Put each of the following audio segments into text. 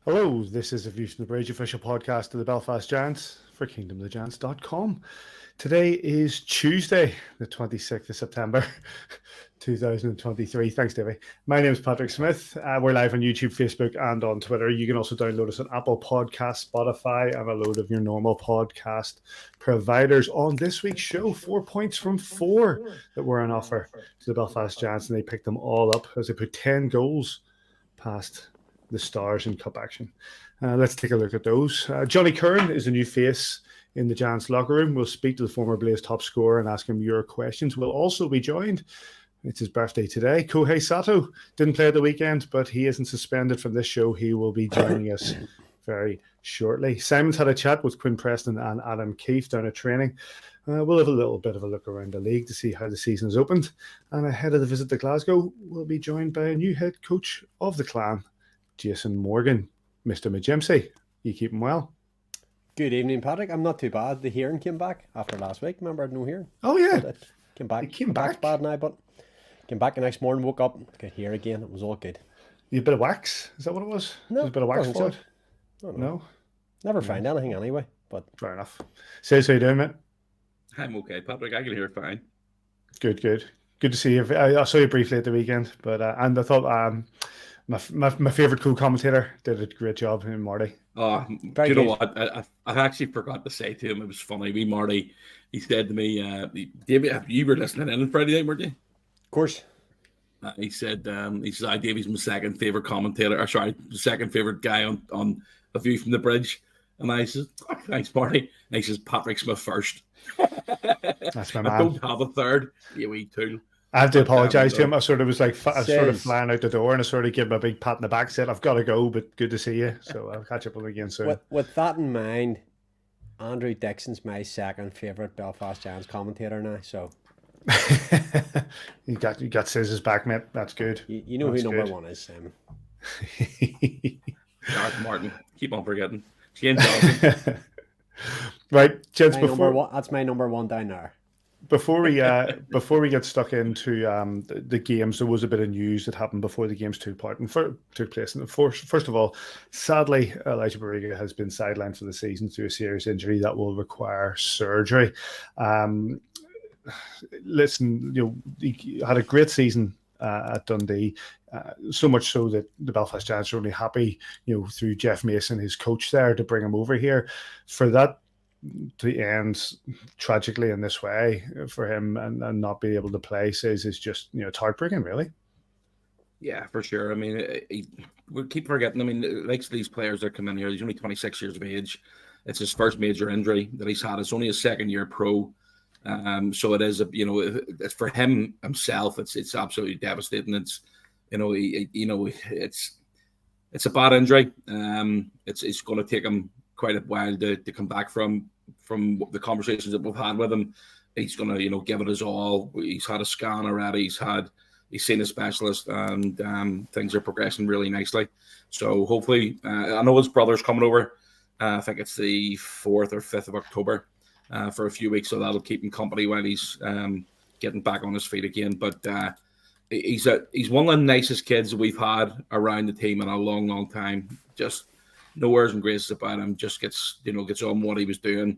Hello, this is a View from the Bridge official podcast of the Belfast Giants for kingdomofthegiants.com. Today is Tuesday, the 26th of September, 2023. Thanks, Davy. My name is Patrick Smith. We're live on YouTube, Facebook, and on Twitter. You can also download us on Apple Podcasts, Spotify, and a load of your normal podcast providers. On this week's show, 4 points from 4 that were on offer to the Belfast Giants, and they picked them all up as they put 10 goals past the Stars in Cup action. Let's take a look at those. Johnny Curran is a new face in the Giants locker room. We'll speak to the former Blaze top scorer and ask him your questions. We'll also be joined, it's his birthday today, Kohei Sato. Didn't play at the weekend, but he isn't suspended from this show. He will be joining us very shortly. Simon's had a chat with Quinn, Preston and Adam Keefe down at training. We'll have a little bit of a look around the league to see how the season has opened. And ahead of the visit to Glasgow, we'll be joined by a new head coach of the clan, Jason Morgan. Mr. McGimsey, you keeping well? Good evening, Patrick. I'm not too bad. The hearing came back after last week. Remember, I had no hearing. Oh, yeah. It came back. It came back. Bad now, but came back the next morning, woke up, could hear again. It was all good. You a bit of wax? Is that what it was? No. A bit of wax for it? No? Never find anything anyway, but... Fair enough. Say, how you doing, mate? I'm okay, Patrick. I can hear fine. Good. Good to see you. I saw you briefly at the weekend, but and I thought my favourite co-commentator did a great job in Marty. Oh, do you know what? I actually forgot to say to him, it was funny. Marty, he said to me, Davey, you were listening in on Friday night, weren't you? Of course. He says, Davey's my second favourite commentator, second favourite guy on A View from the Bridge. And I says, oh, thanks, Marty. And he says, Patrick Smith first. That's my man. I don't have a third, you wee tool. I have to apologise to him. I sort of was like, flying out the door, and I sort of gave him a big pat in the back, said, I've got to go, but good to see you. So I'll catch up with him again soon. With that in mind, Andrew Dixon's my second favourite Belfast Giants commentator now, so... you got scissors back, mate. That's good. You know That's who number good. one is, Simon. Darth Martin. Keep on forgetting. James Johnson. Right, gents, that's my number one down there. Before we get stuck into the games, there was a bit of news that happened before the games took place. And first of all, sadly, Elijah Bariga has been sidelined for the season through a serious injury that will require surgery. Listen, he had a great season at Dundee, so much so that the Belfast Giants are only happy, through Jeff Mason, his coach there, to bring him over here. For that to end tragically in this way for him and not be able to play says it's just, it's heartbreaking, really. Yeah, for sure. I mean, we keep forgetting. I mean, like these players that come in here, he's only 26 years of age. It's his first major injury that he's had. It's only his second year pro. So it is, it's for him himself. It's absolutely devastating. It's, it's a bad injury. It's going to take him quite a while to come back from the conversations that we've had with him. He's going to, give it his all. He's had a scan already. He's seen a specialist, and things are progressing really nicely. So hopefully, I know his brother's coming over. I think it's the 4th or 5th of October for a few weeks. So that'll keep him company while he's getting back on his feet again. But he's one of the nicest kids we've had around the team in a long, long time. Just no airs and graces about him. Just gets on what he was doing.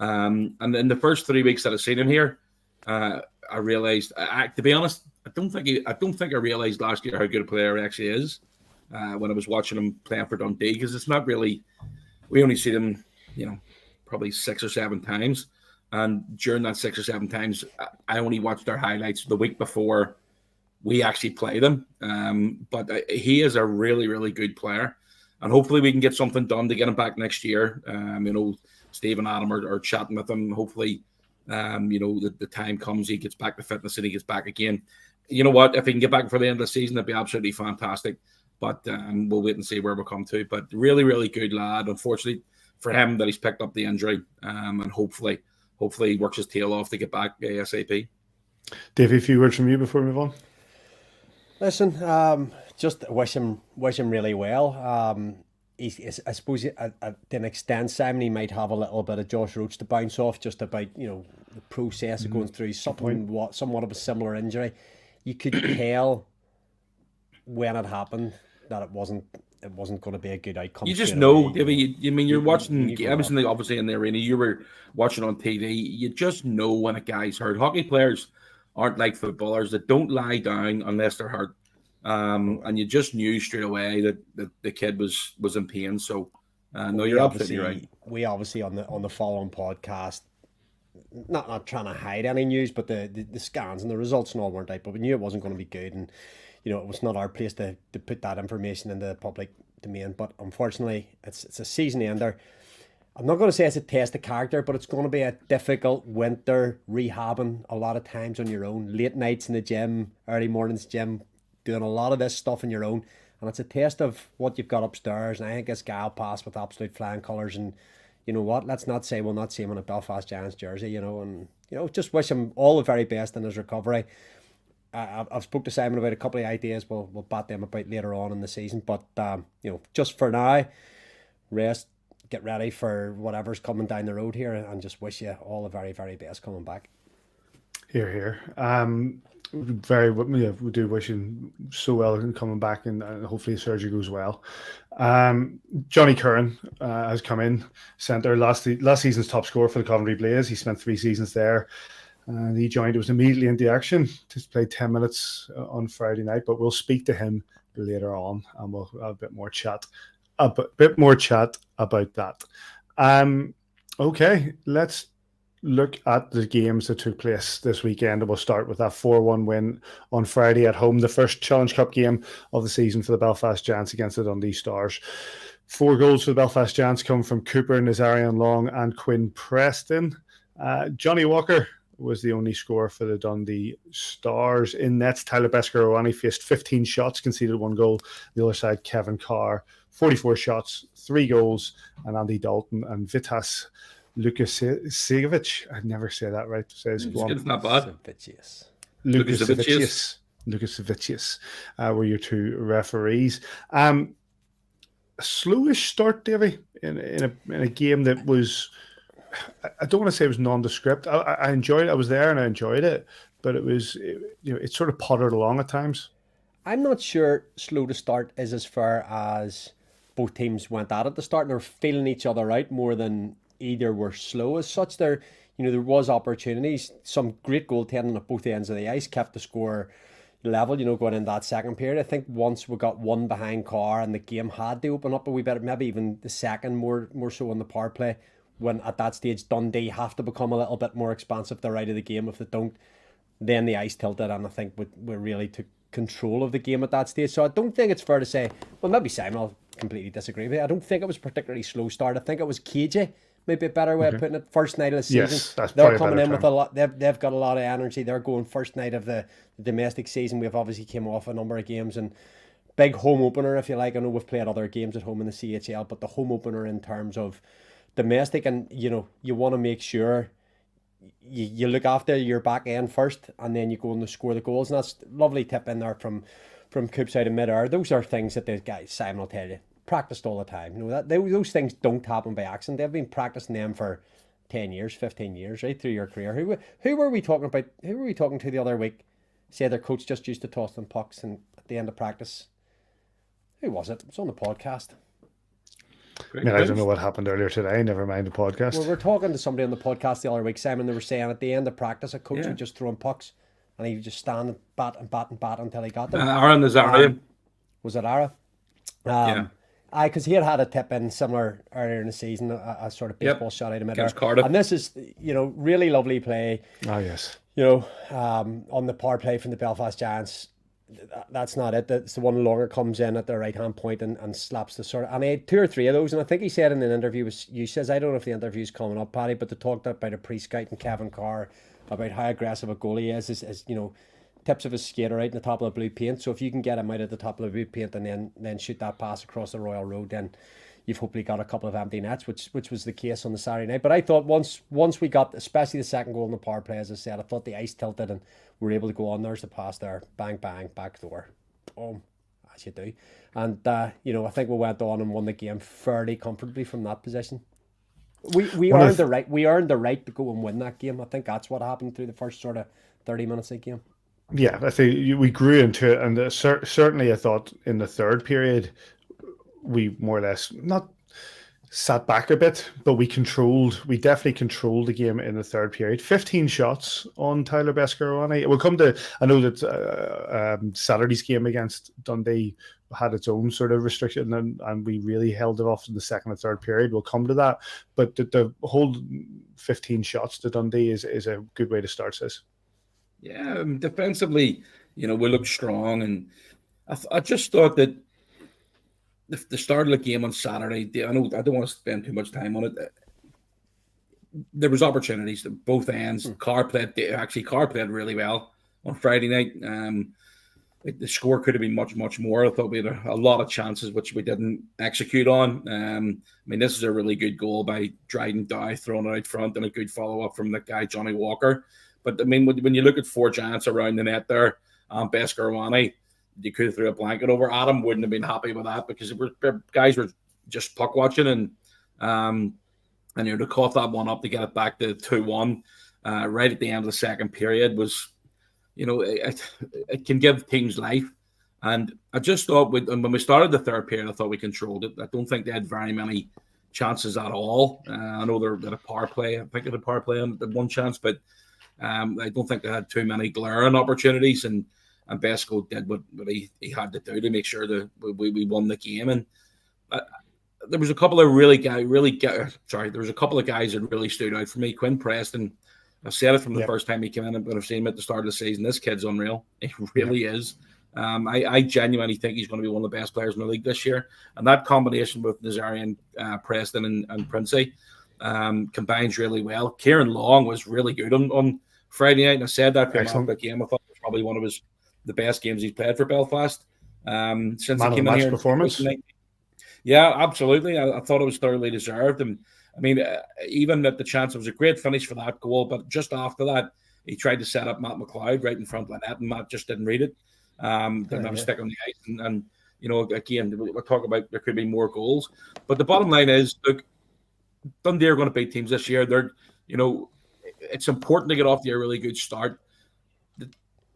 And in the first 3 weeks that I've seen him here, I realized, to be honest, I don't think I realized last year how good a player he actually is when I was watching him playing for Dundee, because it's not really, we only see him, probably 6 or 7 times. And during that 6 or 7 times, I only watched their highlights the week before we actually played him. But he is a really, really good player. And hopefully we can get something done to get him back next year. Steve and Adam are chatting with him. Hopefully, the time comes, he gets back to fitness and he gets back again. You know what? If he can get back for the end of the season, that'd be absolutely fantastic. But we'll wait and see where we'll come to. But really, really good lad. Unfortunately for him that he's picked up the injury, and hopefully he works his tail off to get back ASAP. Davey, a few words from you before we move on. Listen, just wish him really well. I suppose to an extent, Simon, he might have a little bit of Josh Roach to bounce off just about the process of going through somewhat of a similar injury. You could tell when it happened that it wasn't it wasn't going to be a good outcome. You just know, Davey. I mean, you're watching games, and obviously in the arena, you were watching on TV. You just know when a guy's hurt. Hockey players aren't like footballers that don't lie down unless they're hurt. And you just knew straight away that the kid was in pain. So, no, you're absolutely right. We obviously on the following podcast, not trying to hide any news, but the scans and the results and all weren't out, but we knew it wasn't going to be good, and it was not our place to put that information in the public domain. But unfortunately, it's a season ender. I'm not going to say it's a test of character, but it's going to be a difficult winter rehabbing a lot of times on your own, late nights in the gym, early mornings gym, doing a lot of this stuff on your own, and it's a test of what you've got upstairs. And I think this guy will pass with absolute flying colours, and you know what? Let's not say we'll not see him in a Belfast Giants jersey, and just wish him all the very best in his recovery. I've spoke to Simon about a couple of ideas. We'll bat them about later on in the season, but just for now, rest, get ready for whatever's coming down the road here, and just wish you all the very, very best coming back. Here. We do wish him so well in coming back, and hopefully his surgery goes well. Johnny Curran has come in centre, last season's top scorer for the Coventry Blaze. He spent 3 seasons there, and he joined. It was immediately into action. Just played 10 minutes on Friday night, but we'll speak to him later on, and we'll have a bit more chat about that. Okay, let's look at the games that took place this weekend, and we'll start with that 4-1 win on Friday at home, the first Challenge Cup game of the season for the Belfast Giants against the Dundee Stars. 4 goals for the Belfast Giants come from Cooper, Nazarian Long and Quinn Preston. Johnny Walker was the only scorer for the Dundee Stars. In nets, Tyler Bescarowani faced 15 shots, conceded 1 goal. The other side, Kevin Carr, 44 shots, 3 goals, and Andy Dalton and Vitas Lukasiewicz. I'd never say that right. It's not bad. Lukasiewicz were your 2 referees. Slowish start, Davy, in a game that was, I don't want to say it was nondescript. I enjoyed it. I was there and I enjoyed it, but it was, it sort of pottered along at times. I'm not sure slow to start is as far as both teams went at it to start and they're feeling each other out more than either were slow as such. There was opportunities, some great goaltending at both ends of the ice, kept the score level, going in that second period. I think once we got 1 behind Carr and the game had to open up a wee bit, maybe even the second more so on the power play, when at that stage Dundee have to become a little bit more expansive. They're out of the game. If they don't, then the ice tilted, and I think we really took control of the game at that stage. So I don't think it's fair to say, well, maybe Simon will completely disagree with you. I don't think it was a particularly slow start. I think it was cagey. Maybe a better way of putting it. First night of the season. Yes, that's they're coming in with a lot. They've got a lot of energy. They're going first night of the domestic season. We've obviously came off a number of games and big home opener, if you like. I know we've played other games at home in the CHL, but the home opener in terms of domestic, and you want to make sure you look after your back end first, and then you go and score the goals. And that's a lovely tip in there from Coop's out of mid-air. Those are things that the guys, Simon will tell you, practiced all the time. Those things don't happen by accident. They've been practicing them for 10 years, 15 years, right through your career. Who were we talking about? Who were we talking to the other week? Say their coach just used to toss them pucks and at the end of practice. Who was it? It was on the podcast. I don't know what happened earlier today. Never mind the podcast. Well, we're talking to somebody on the podcast the other week, Simon. They were saying at the end of practice, a coach would just throw him pucks, and he would just stand and bat until he got them. Aaron Nazarian. Was it Ara? Because he had a tip in similar earlier in the season, a sort of baseball shot out of mid-air. And this is, really lovely play. Oh, yes. On the power play from the Belfast Giants. That's not it. That's the one longer comes in at the right-hand point and slaps the sort of... And he had 2 or 3 of those, and I think he said in an interview, you says, I don't know if the interview's coming up, Paddy, but they talked about a pre-scout and Kevin Carr, about how aggressive a goalie he is tips of his skater out in the top of the blue paint. So if you can get him out at the top of the blue paint and then shoot that pass across the Royal Road, then you've hopefully got a couple of empty nets, which was the case on the Saturday night. But I thought once we got, especially the second goal in the power play, as I said, I thought the ice tilted and we were able to go on. There's the pass there, bang, bang, back door, boom, as you do. And, I think we went on and won the game fairly comfortably from that position. We earned the right to go and win that game. I think that's what happened through the first sort of 30 minutes of the game. Yeah, I think we grew into it, and certainly I thought in the third period we more or less not sat back a bit, but we definitely controlled the game in the third period. 15 shots on Tyler Beskorowany. We'll come to, I know that Saturday's game against Dundee had its own sort of restriction, and we really held it off in the second and third period. We'll come to that, but the whole 15 shots to Dundee is a good way to start this. Yeah, defensively, we looked strong, and I just thought that the start of the game on Saturday, I know I don't want to spend too much time on it. There was opportunities at both ends. Carr played really well on Friday night. The score could have been much, much more. I thought we had a lot of chances which we didn't execute on. This is a really good goal by Dryden Dow, throwing it out front, and a good follow-up from the guy, Johnny Walker. But, when you look at 4 Giants around the net there, Beskorowany, you could have threw a blanket over Adam, wouldn't have been happy with that, because guys were just puck watching, and to cough that one up to get it back to 2-1 right at the end of the second period was, it can give teams life. And I just thought when we started the third period, I thought we controlled it. I don't think they had very many chances at all. I know they're at a power play. I think they had a power play on one chance, but I don't think they had too many glaring opportunities. And Besco did what he had to do to make sure that we won the game. And there was a couple of there was a couple of guys that really stood out for me. Quinn Preston, I've said it from the first time he came in, but I've seen him at the start of the season. This kid's unreal. He really is. I genuinely think he's going to be one of the best players in the league this year. And that combination with Nazarian, Preston, and Princey combines really well. Kieran Long was really good on Friday night, and I said that after the game. I thought it was probably one of the best games he's played for Belfast since he came in here. Performance. Yeah, absolutely. I thought it was thoroughly deserved. And even at the chance, it was a great finish for that goal. But just after that, he tried to set up Matt McLeod right in front of the net, and Matt just didn't read it. Didn't have a stick on the ice. And again, we'll talk about there could be more goals. But the bottom line is, look, Dundee are going to beat teams this year. It's important to get off to a really good start.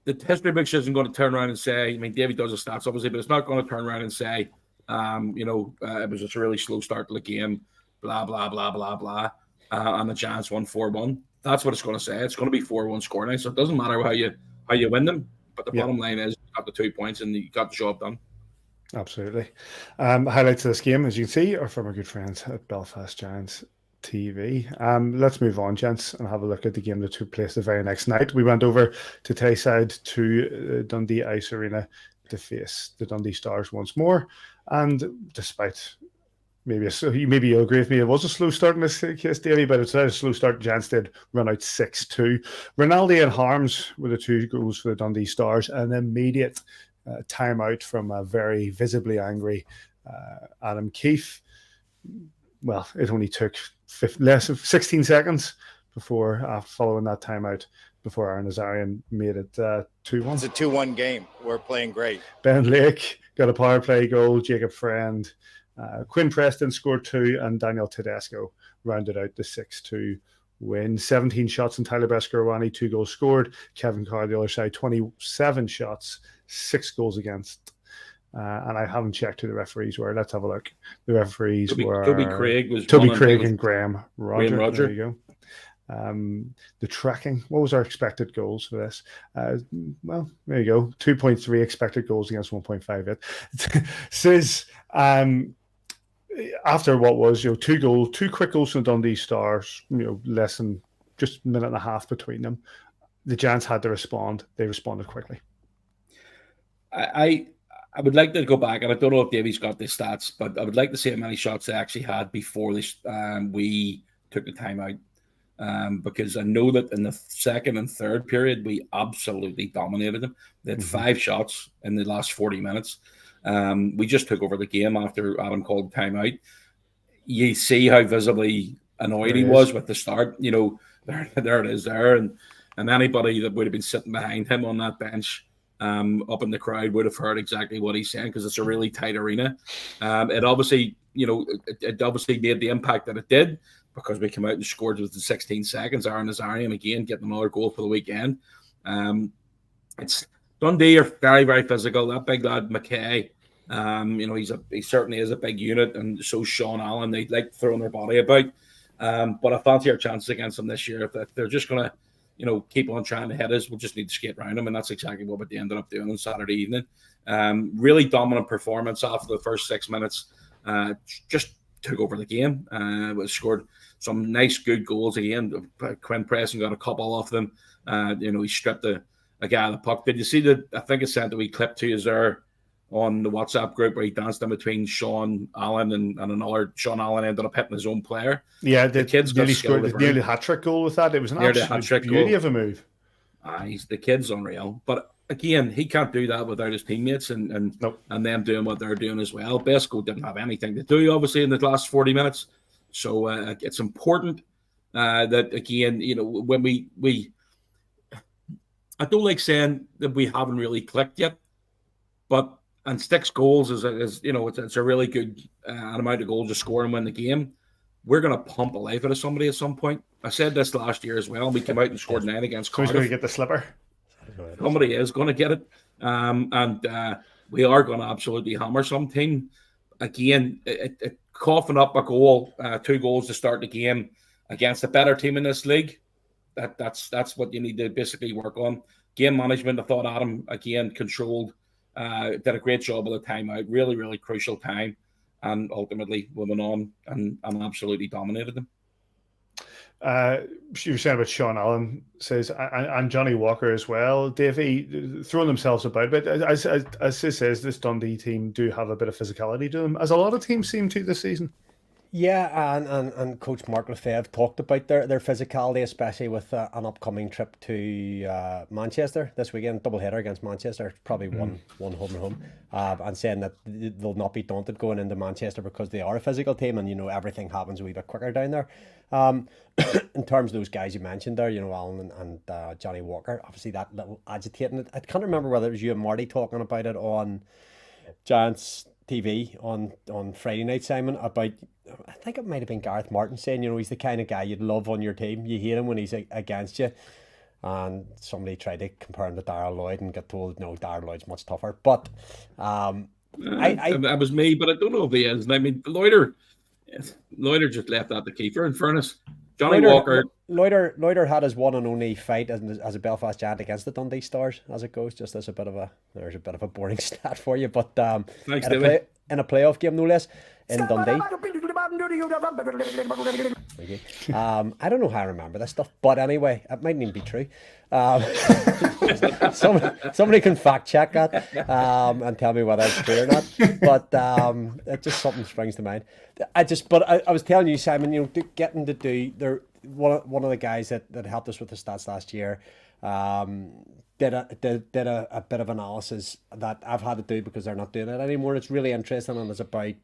The history books isn't going to turn around and say, Davey does the stats, obviously, but it's not going to turn around and say, it was just a really slow start to the game, blah, blah, blah, blah, blah. And the Giants won 4-1. That's what it's going to say. It's going to be 4-1 score now. So it doesn't matter how you win them. But the bottom line is you got the 2 points and you got the job done. Absolutely. Highlights of this game, as you can see, are from our good friends at Belfast Giants TV. Let's move on, gents, and have a look at the game that took place the very next night. We went over to Tayside to Dundee Ice Arena to face the Dundee Stars once more. And despite maybe you'll agree with me, it was a slow start in this case, Davey, but it's a slow start. Giants did run out 6-2. Rinaldi and Harms were the 2 goals for the Dundee Stars, and an immediate timeout from a very visibly angry Adam Keefe. Well, it only took less of 16 seconds before, following that timeout, before Aaron Nazarian made it 2-1. It's a 2-1 game. We're playing great. Ben Lake got a power play goal. Jacob Friend, Quinn Preston scored 2, and Daniel Tedesco rounded out the 6-2 win. 17 shots in Tyler Beskorowany, 2 goals scored. Kevin Carr, the other side, 27 shots, 6 goals against. And I haven't checked who the referees were. Let's have a look. The referees were Toby Craig and Graham Roger. There you go. The tracking. What was our expected goals for this? Well, there you go. 2.3 expected goals against 1.58. Says after what was 2 quick goals from the Dundee Stars, less than just a minute and a half between them. The Giants had to respond. They responded quickly. I would like to go back, and I don't know if Davey's got the stats, but I would like to see how many shots they actually had before we took the timeout. Because I know that in the second and third period, we absolutely dominated them. They had 5 shots in the last 40 minutes. We just took over the game after Adam called timeout. You see how visibly annoyed he was with the start. There it is there. And anybody that would have been sitting behind him on that bench up in the crowd would have heard exactly what he's saying, because it's a really tight arena. It obviously, it obviously made the impact that it did, because we came out and scored within 16 seconds. Aaron Nazarian again getting another goal for the weekend. It's Dundee are very, very physical. That big lad McKay He certainly is a big unit, and so Sean Allen, they like throwing their body about. But I fancy our chances against them this year. If they're just going to, keep on trying to hit us, we'll just need to skate around them, and that's exactly what they ended up doing on Saturday evening. Really dominant performance after the first 6 minutes. Just took over the game. Scored some nice, good goals again. Quinn Preston got a couple off them. He stripped a guy of the puck. Did you see I think I sent a wee clip to you there on the WhatsApp group where he danced in between Sean Allen and another. Sean Allen ended up hitting his own player. Yeah, the kids nearly scored the nearly hat-trick goal with that. It was an absolute beauty of a move. The kid's unreal. But again, he can't do that without his teammates and them doing what they're doing as well. Besco didn't have anything to do, obviously, in the last 40 minutes. So it's important that, again, when we I don't like saying that we haven't really clicked yet, and 6 goals is it's a really good amount of goals to score and win the game. We're going to pump a life out of somebody at some point. I said this last year as well. We came out and scored 9 against Cardiff. Who's going to get the slipper? Somebody is going to get it. And we are going to absolutely hammer some team. Again, coughing up a goal, 2 goals to start the game against a better team in this league. That's what you need to basically work on. Game management, I thought Adam, again, controlled, did a great job of the timeout. Really, really crucial time. And ultimately, we went on and absolutely dominated them. You were saying about Sean Allen says, and Johnny Walker as well. Davey throwing themselves about, but as he says, this Dundee team do have a bit of physicality to them, as a lot of teams seem to this season. Yeah, and Coach Mark Lefebvre talked about their physicality, especially with an upcoming trip to Manchester this weekend, doubleheader against Manchester, probably one home, and saying that they'll not be daunted going into Manchester because they are a physical team, and everything happens a wee bit quicker down there. In terms of those guys you mentioned there, Alan and Johnny Walker, obviously that little agitating. I can't remember whether it was you and Marty talking about it on Giants TV on Friday night, Simon, about, I think it might have been Gareth Martin saying, he's the kind of guy you'd love on your team. You hate him when he's against you. And somebody tried to compare him to Darrell Lloyd and got told, no, Darrell Lloyd's much tougher. But that was me, but I don't know if he is. I mean, Loiter just left out the keeper, in fairness. Johnny Walker. Loiter had his one and only fight as a Belfast Giant against the Dundee Stars, as it goes. Just as there's a bit of a boring stat for you, but thanks, in a playoff game, no less, in Dundee. I don't know how I remember this stuff, but anyway, it mightn't even be true. Somebody can fact check that and tell me whether it's true or not. But it just something springs to mind. I was telling you, Simon, getting to do one of the guys that helped us with the stats last year. Did a bit of analysis that I've had to do because they're not doing it anymore. It's really interesting, and it's about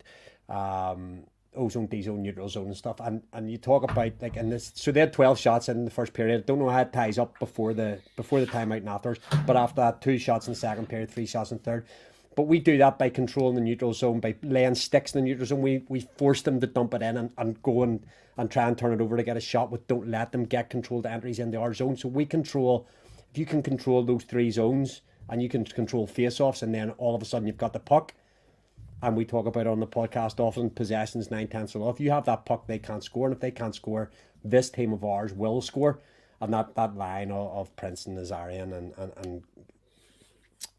ozone, D-zone, neutral zone and stuff. And you talk about so they had 12 shots in the first period. I don't know how it ties up before the timeout and afterwards, but after that, 2 shots in the second period, 3 shots in third. But we do that by controlling the neutral zone, by laying sticks in the neutral zone. We force them to dump it in and go and try and turn it over to get a shot. We don't let them get controlled entries into our zone. So we control. If you can control those 3 zones and you can control face-offs, and then all of a sudden you've got the puck, and we talk about it on the podcast often, possessions 9/10 of the law. If you have that puck, they can't score, and if they can't score, this team of ours will score. And that line of Princeton, Nazarian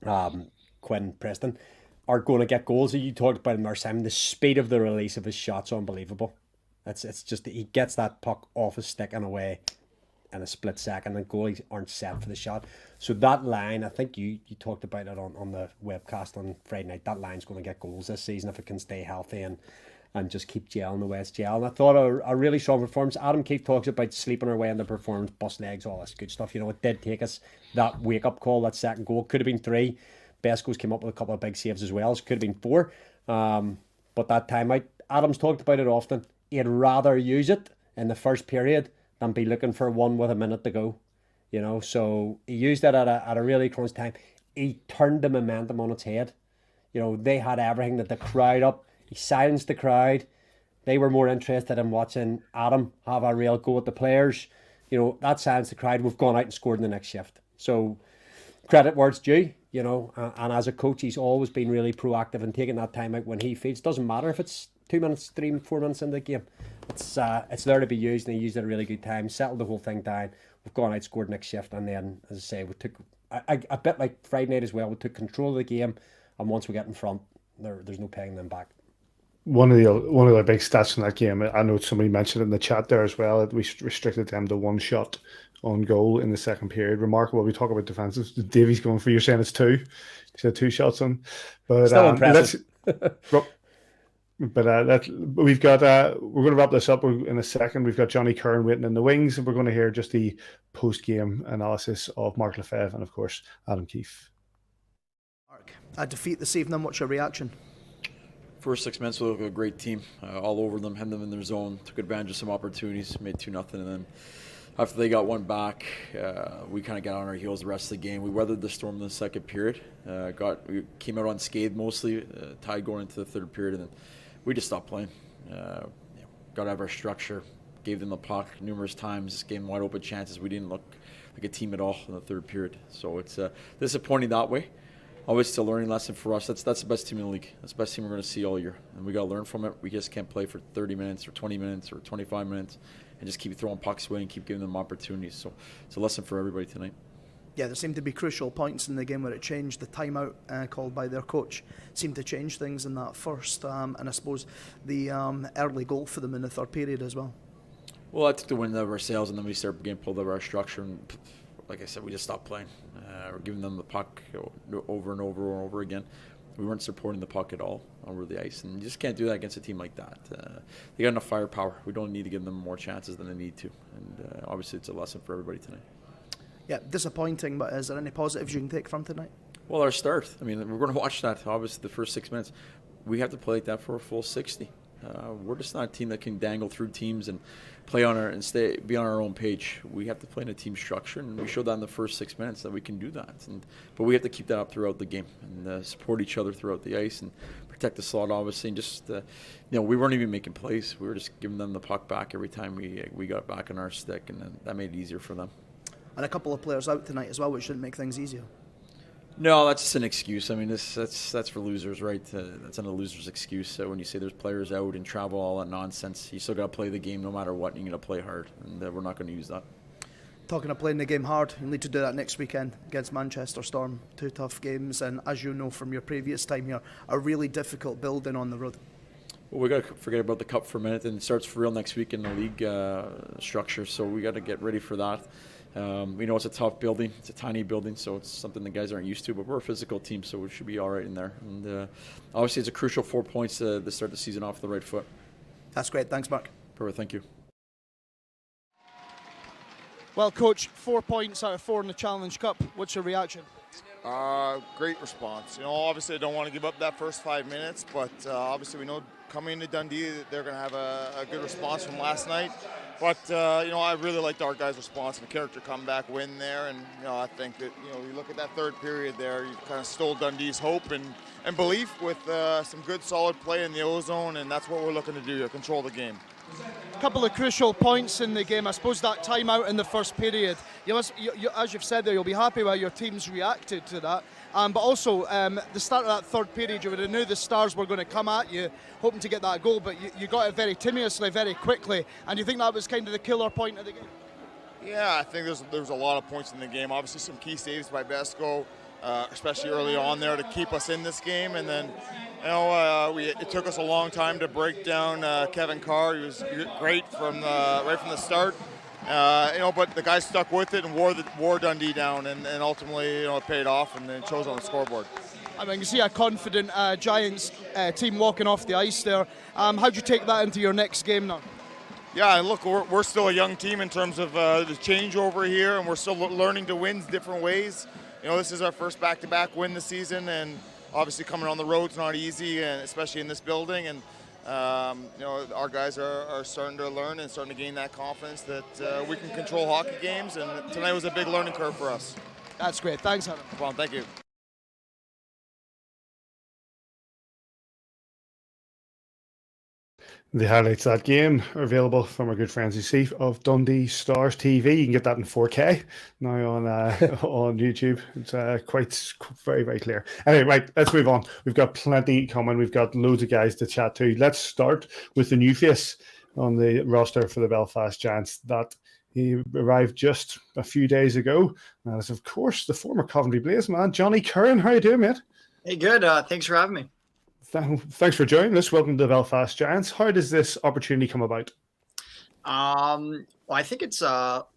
and Quinn Preston are going to get goals. You talked about him there, Simon. The speed of the release of his shot's unbelievable. It's just he gets that puck off his stick and away in a split second, and goalies aren't set for the shot. So that line, I think you talked about it on the webcast on Friday night, that line's going to get goals this season if it can stay healthy and just keep gelling the way it's gelling. I thought a really strong performance. Adam Keefe talks about sleeping our way into performance, bust legs, all this good stuff. It did take us that wake-up call, that second goal. Could have been 3. Besco's came up with a couple of big saves as well. So could have been 4. But that timeout, Adam's talked about it often. He'd rather use it in the first period than be looking for one with a minute to go. So he used it at a really crunch time. He turned the momentum on its head. They had everything, that the crowd up. He silenced the crowd. They were more interested in watching Adam have a real go at the players. That silenced the crowd. We've gone out and scored in the next shift. So credit where it's due. you know, and as a coach, he's always been really proactive and taking that time out when he feels. Doesn't matter if it's 2 minutes, 3, 4 minutes into the game. It's there to be used, and he used it at a really good time, settled the whole thing down. We've gone out, scored next shift, and then, as I say, we took a bit like Friday night as well. We took control of the game, and once we get in front, there's no pegging them back. One of the big stats in that game, I know somebody mentioned it in the chat there as well, that we restricted them to 1 shot on goal in the second period. Remarkable. We talk about defensive. Davy's going for, you're saying it's 2. He said 2 shots on. But still impressive. We've got we're going to wrap this up in a second. We've got Johnny Curran waiting in the wings, and we're going to hear just the post-game analysis of Mark Lefebvre and, of course, Adam Keefe. Mark, a defeat this evening. What's your reaction? First 6 minutes, we looked like a great team, all over them, had them in their zone, took advantage of some opportunities, made 2-0, and then after they got one back, we kind of got on our heels the rest of the game. We weathered the storm in the second period, we came out unscathed mostly, tied going into the third period, and then we just stopped playing. Got out of our structure, gave them the puck numerous times, gave them wide open chances. We didn't look like a team at all in the third period, so it's disappointing that way. Always a learning lesson for us. That's the best team in the league. That's the best team we're going to see all year. And we got to learn from it. We just can't play for 30 minutes or 20 minutes or 25 minutes and just keep throwing pucks away and keep giving them opportunities. So it's a lesson for everybody tonight. Yeah, there seemed to be crucial points in the game where it changed. The timeout called by their coach seemed to change things in that first. And I suppose the early goal for them in the third period as well. Well, I took the wind out of our sails, and then we started getting pulled out of our structure. And like I said, we just stopped playing. We're giving them the puck over and over and over again. We weren't supporting the puck at all over the ice, and you just can't do that against a team like that. They got enough firepower. We don't need to give them more chances than they need to, and obviously it's a lesson for everybody tonight. Yeah, disappointing, but is there any positives you can take from tonight? Well, our start. I mean, we're going to watch that, obviously, the first 6 minutes. We have to play like that for a full 60. We're just not a team that can dangle through teams and play on be on our own page. We have to play in a team structure, and we showed that in the first 6 minutes that we can do that. But we have to keep that up throughout the game and support each other throughout the ice and protect the slot, obviously. And just we weren't even making plays. We were just giving them the puck back every time we got back on our stick, and that made it easier for them. And a couple of players out tonight as well, which didn't make things easier. No, that's just an excuse. I mean, that's for losers, right? That's a loser's excuse. So when you say there's players out and travel, all that nonsense, you still got to play the game no matter what, and you got to play hard, and we're not going to use that. Talking of playing the game hard, you'll need to do that next weekend against Manchester Storm. 2 tough games, and as you know from your previous time here, a really difficult building on the road. Well, we got to forget about the cup for a minute, and it starts for real next week in the league structure. So we got to get ready for that. We know it's a tough building. It's a tiny building, so it's something the guys aren't used to, but we're a physical team, so we should be all right in there. And obviously, it's a crucial 4 points to start the season off the right foot. That's great. Thanks, Mark. Perfect. Thank you. Well, Coach, 4 points out of 4 in the Challenge Cup. What's your reaction? Great response. Obviously, I don't want to give up that first 5 minutes, but obviously we know coming into Dundee that they're going to have a good response from last night. But, I really liked our guys' response and the character comeback win there. And, I think that, you look at that third period there, you kind of stole Dundee's hope and belief with some good, solid play in the O-zone, and that's what we're looking to do, control the game. A couple of crucial points in the game. I suppose that timeout in the first period, as you've said there, you'll be happy with how your team's reacted to that. But also, the start of that third period, you would have knew the Stars were going to come at you, hoping to get that goal, but you got it very timorously, very quickly. And you think that was kind of the killer point of the game? Yeah, I think there's a lot of points in the game. Obviously, some key saves by Besco, especially early on there to keep us in this game. And then, it took us a long time to break down Kevin Carr. He was great right from the start. But the guys stuck with it and wore Dundee down, and ultimately, it paid off and it shows on the scoreboard. I mean, you see a confident Giants team walking off the ice there. How do you take that into your next game now? Yeah, look, we're still a young team in terms of the changeover here, and we're still learning to win different ways. This is our first back-to-back win this season, and obviously coming on the road's not easy, and especially in this building. And our guys are starting to learn and starting to gain that confidence that we can control hockey games, and tonight was a big learning curve for us. That's great. Thanks, Adam. Well, thank you. The highlights of that game are available from our good friends you see of Dundee Stars TV. You can get that in 4K now on on YouTube. It's quite very, very clear. Anyway, right, let's move on. We've got plenty coming. We've got loads of guys to chat to. Let's start with the new face on the roster for the Belfast Giants. That he arrived just a few days ago. And it's, of course, the former Coventry Blaze man, Johnny Curran. How you doing, mate? Hey, good. Thanks for having me. Thanks for joining us. Welcome to the Belfast Giants. How does this opportunity come about? Well, I think it's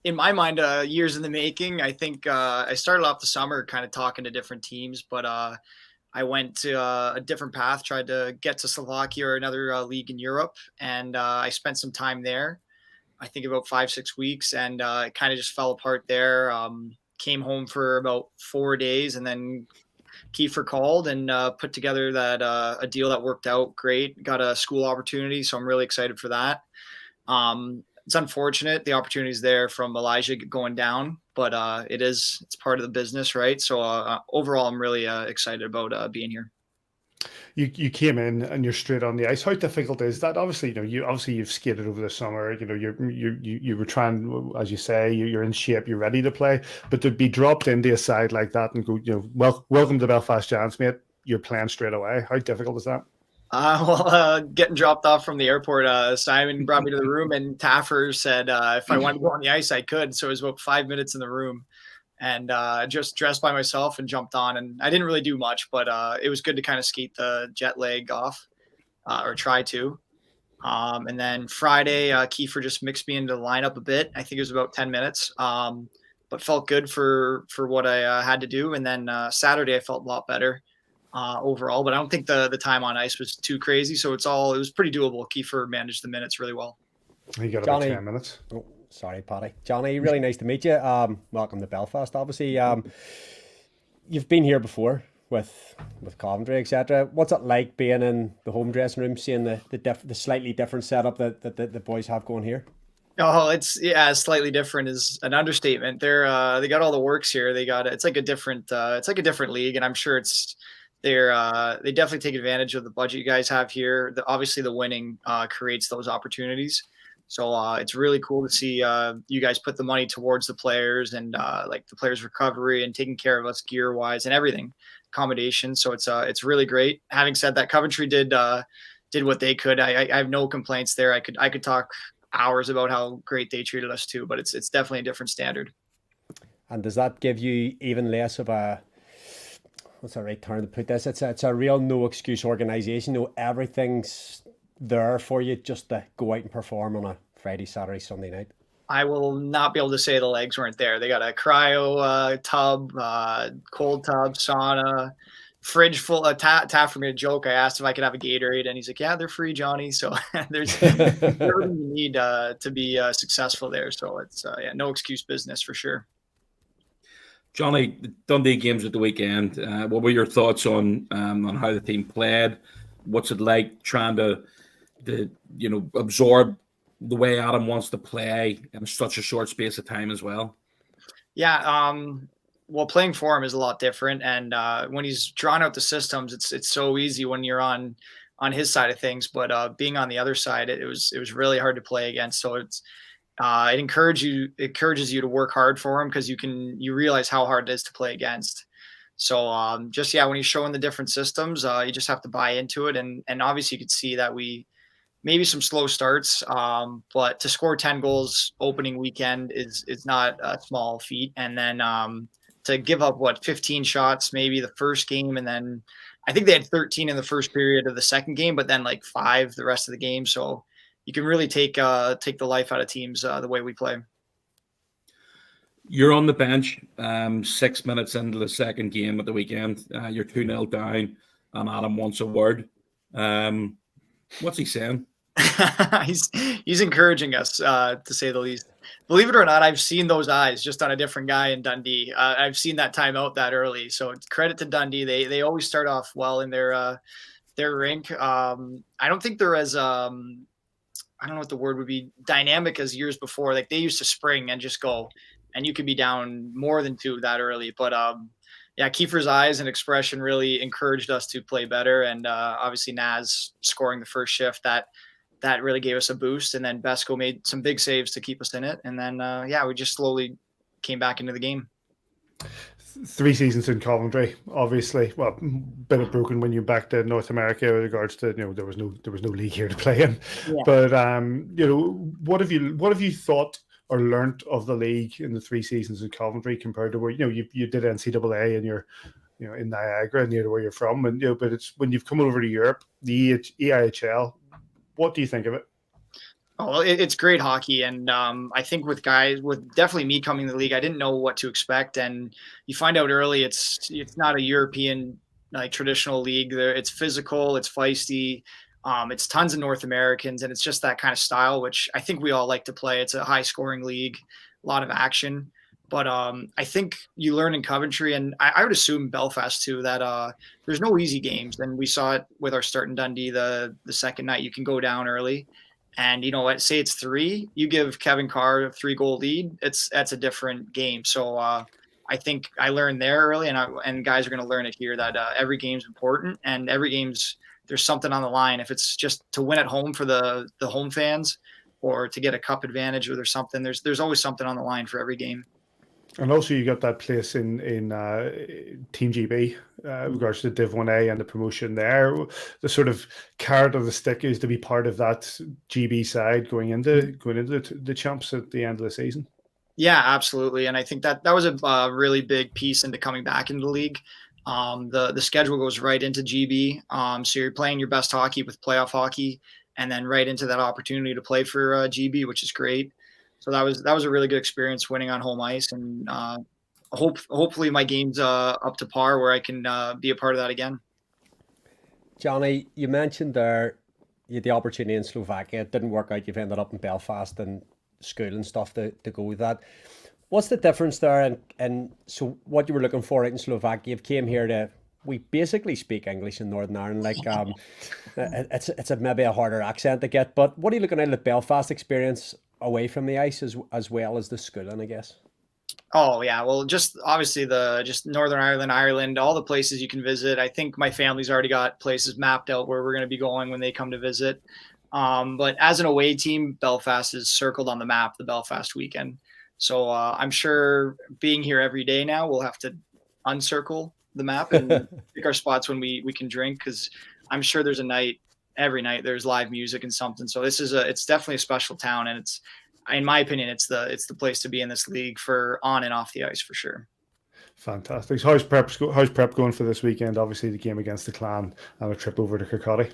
in my mind years in the making. I think I started off the summer kind of talking to different teams, but I went to a different path, tried to get to Slovakia or another league in Europe, and I spent some time there. I think about 5-6 weeks, and it kind of just fell apart there. Came home for about 4 days, and then Keefe called and put together that a deal that worked out great. Got a school opportunity, so I'm really excited for that. It's unfortunate the opportunity is there from Elijah going down, but it's part of the business, right? So overall, I'm really excited about being here. You came in and you're straight on the ice. How difficult is that? Obviously, you've skated over the summer. You were trying, as you say, you're in shape, you're ready to play. But to be dropped into a side like that and go, welcome to Belfast Giants, mate. You're playing straight away. How difficult is that? Getting dropped off from the airport, Simon brought me to the room, and Taffer said if I wanted to go on the ice, I could. So it was about 5 minutes in the room. And just dressed by myself and jumped on. And I didn't really do much, but it was good to kind of skate the jet lag off or try to. And then Friday, Kiefer just mixed me into the lineup a bit. I think it was about 10 minutes, but felt good for what I had to do. And then Saturday, I felt a lot better overall, but I don't think the time on ice was too crazy. So it was pretty doable. Kiefer managed the minutes really well. He got about 10 minutes. Oh, sorry, Paddy. Johnny, really nice to meet you. Welcome to Belfast, obviously. You've been here before with Coventry, etc. What's it like being in the home dressing room, seeing the slightly different setup that the boys have going here? Oh, it's slightly different is an understatement. They got all the works here. It's like a different league, and I'm sure they definitely take advantage of the budget you guys have here. Obviously the winning creates those opportunities. So it's really cool to see you guys put the money towards the players and like the players' recovery and taking care of us gear wise and everything, accommodation. So it's really great. Having said that, Coventry did what they could. I have no complaints there. I could talk hours about how great they treated us too, but it's definitely a different standard. And does that give you even less of what's the right term to put this? It's a real no excuse organization. Everything's there for you just to go out and perform on a Friday, Saturday, Sunday night? I will not be able to say the legs weren't there. They got a cryo tub, cold tub, sauna, fridge full of Taff made a joke. I asked if I could have a Gatorade, and he's like, yeah, they're free, Johnny. So there's everything you need to be successful there. So it's no excuse business for sure. Johnny, the Dundee games at the weekend, what were your thoughts on how the team played? What's it like trying to absorb the way Adam wants to play in such a short space of time as well? Yeah, well, playing for him is a lot different, and when he's drawn out the systems, it's so easy when you're on his side of things. But being on the other side, it was really hard to play against. So it encourages you to work hard for him because you realize how hard it is to play against. So when he's showing the different systems, you just have to buy into it, and obviously you could see that we. Maybe some slow starts, but to score 10 goals opening weekend is not a small feat. And then to give up 15 shots maybe the first game, and then I think they had 13 in the first period of the second game, but then like 5 the rest of the game. So you can really take the life out of teams the way we play. You're on the bench 6 minutes into the second game at the weekend. You're 2-0 down, and Adam wants a word. What's he saying? He's encouraging us, to say the least. Believe it or not, I've seen those eyes just on a different guy in Dundee. I've seen that timeout that early. So credit to Dundee. They always start off well in their rink. I don't think they're as I don't know what the word would be, dynamic as years before. Like they used to spring and just go, and you could be down more than 2 that early. But Kiefer's eyes and expression really encouraged us to play better. And obviously Naz scoring the first shift, that really gave us a boost. And then Besco made some big saves to keep us in it. And then, we just slowly came back into the game. 3 seasons in Coventry, obviously. Well, bit of broken when you back to North America with regards to, there was no league here to play in. Yeah. But what have you thought or learnt of the league in the 3 seasons in Coventry compared to where you did NCAA and you're in Niagara near to where you're from, and but it's when you've come over to Europe, the EIHL. What do you think of it? Oh, it's great hockey, and I think with definitely me coming to the league, I didn't know what to expect, and you find out early it's not a European traditional league. It's physical, it's feisty, it's tons of North Americans, and it's just that kind of style, which I think we all like to play. It's a high scoring league, a lot of action. But I think you learn in Coventry, and I would assume Belfast too, that there's no easy games. And we saw it with our start in Dundee the second night. You can go down early, and say it's 3, you give Kevin Carr a 3-goal lead. That's a different game. So I think I learned there early, and guys are going to learn it here that every game's important, and every game's there's something on the line. If it's just to win at home for the home fans, or to get a cup advantage, or there's something. There's always something on the line for every game. And also, you got that place in Team GB, regards to Div 1A and the promotion there. The sort of carrot of the stick is to be part of that GB side going into the champs at the end of the season. Yeah, absolutely. And I think that was a really big piece into coming back into the league. The schedule goes right into GB, so you're playing your best hockey with playoff hockey, and then right into that opportunity to play for GB, which is great. So that was a really good experience winning on home ice, and hopefully my game's up to par where I can be a part of that again. Johnny, you mentioned there you had the opportunity in Slovakia. It didn't work out. You've ended up in Belfast and school and stuff to go with that. What's the difference there? And so what you were looking for out in Slovakia, you came here we basically speak English in Northern Ireland. It's maybe a harder accent to get. But what are you looking at the Belfast experience away from the ice as well as the schooling, I guess? Oh yeah, well, just obviously just Northern Ireland, all the places you can visit. I think my family's already got places mapped out where we're going to be going when they come to visit. But as an away team, Belfast is circled on the map the Belfast weekend. So I'm sure being here every day now, we'll have to uncircle the map and pick our spots when we can drink, because I'm sure there's every night there's live music and something. So it's definitely a special town, and it's, in my opinion, it's the place to be in this league for on and off the ice for sure. Fantastic. So how's prep going for this weekend? Obviously the game against the Clan and a trip over to Kirkcaldy.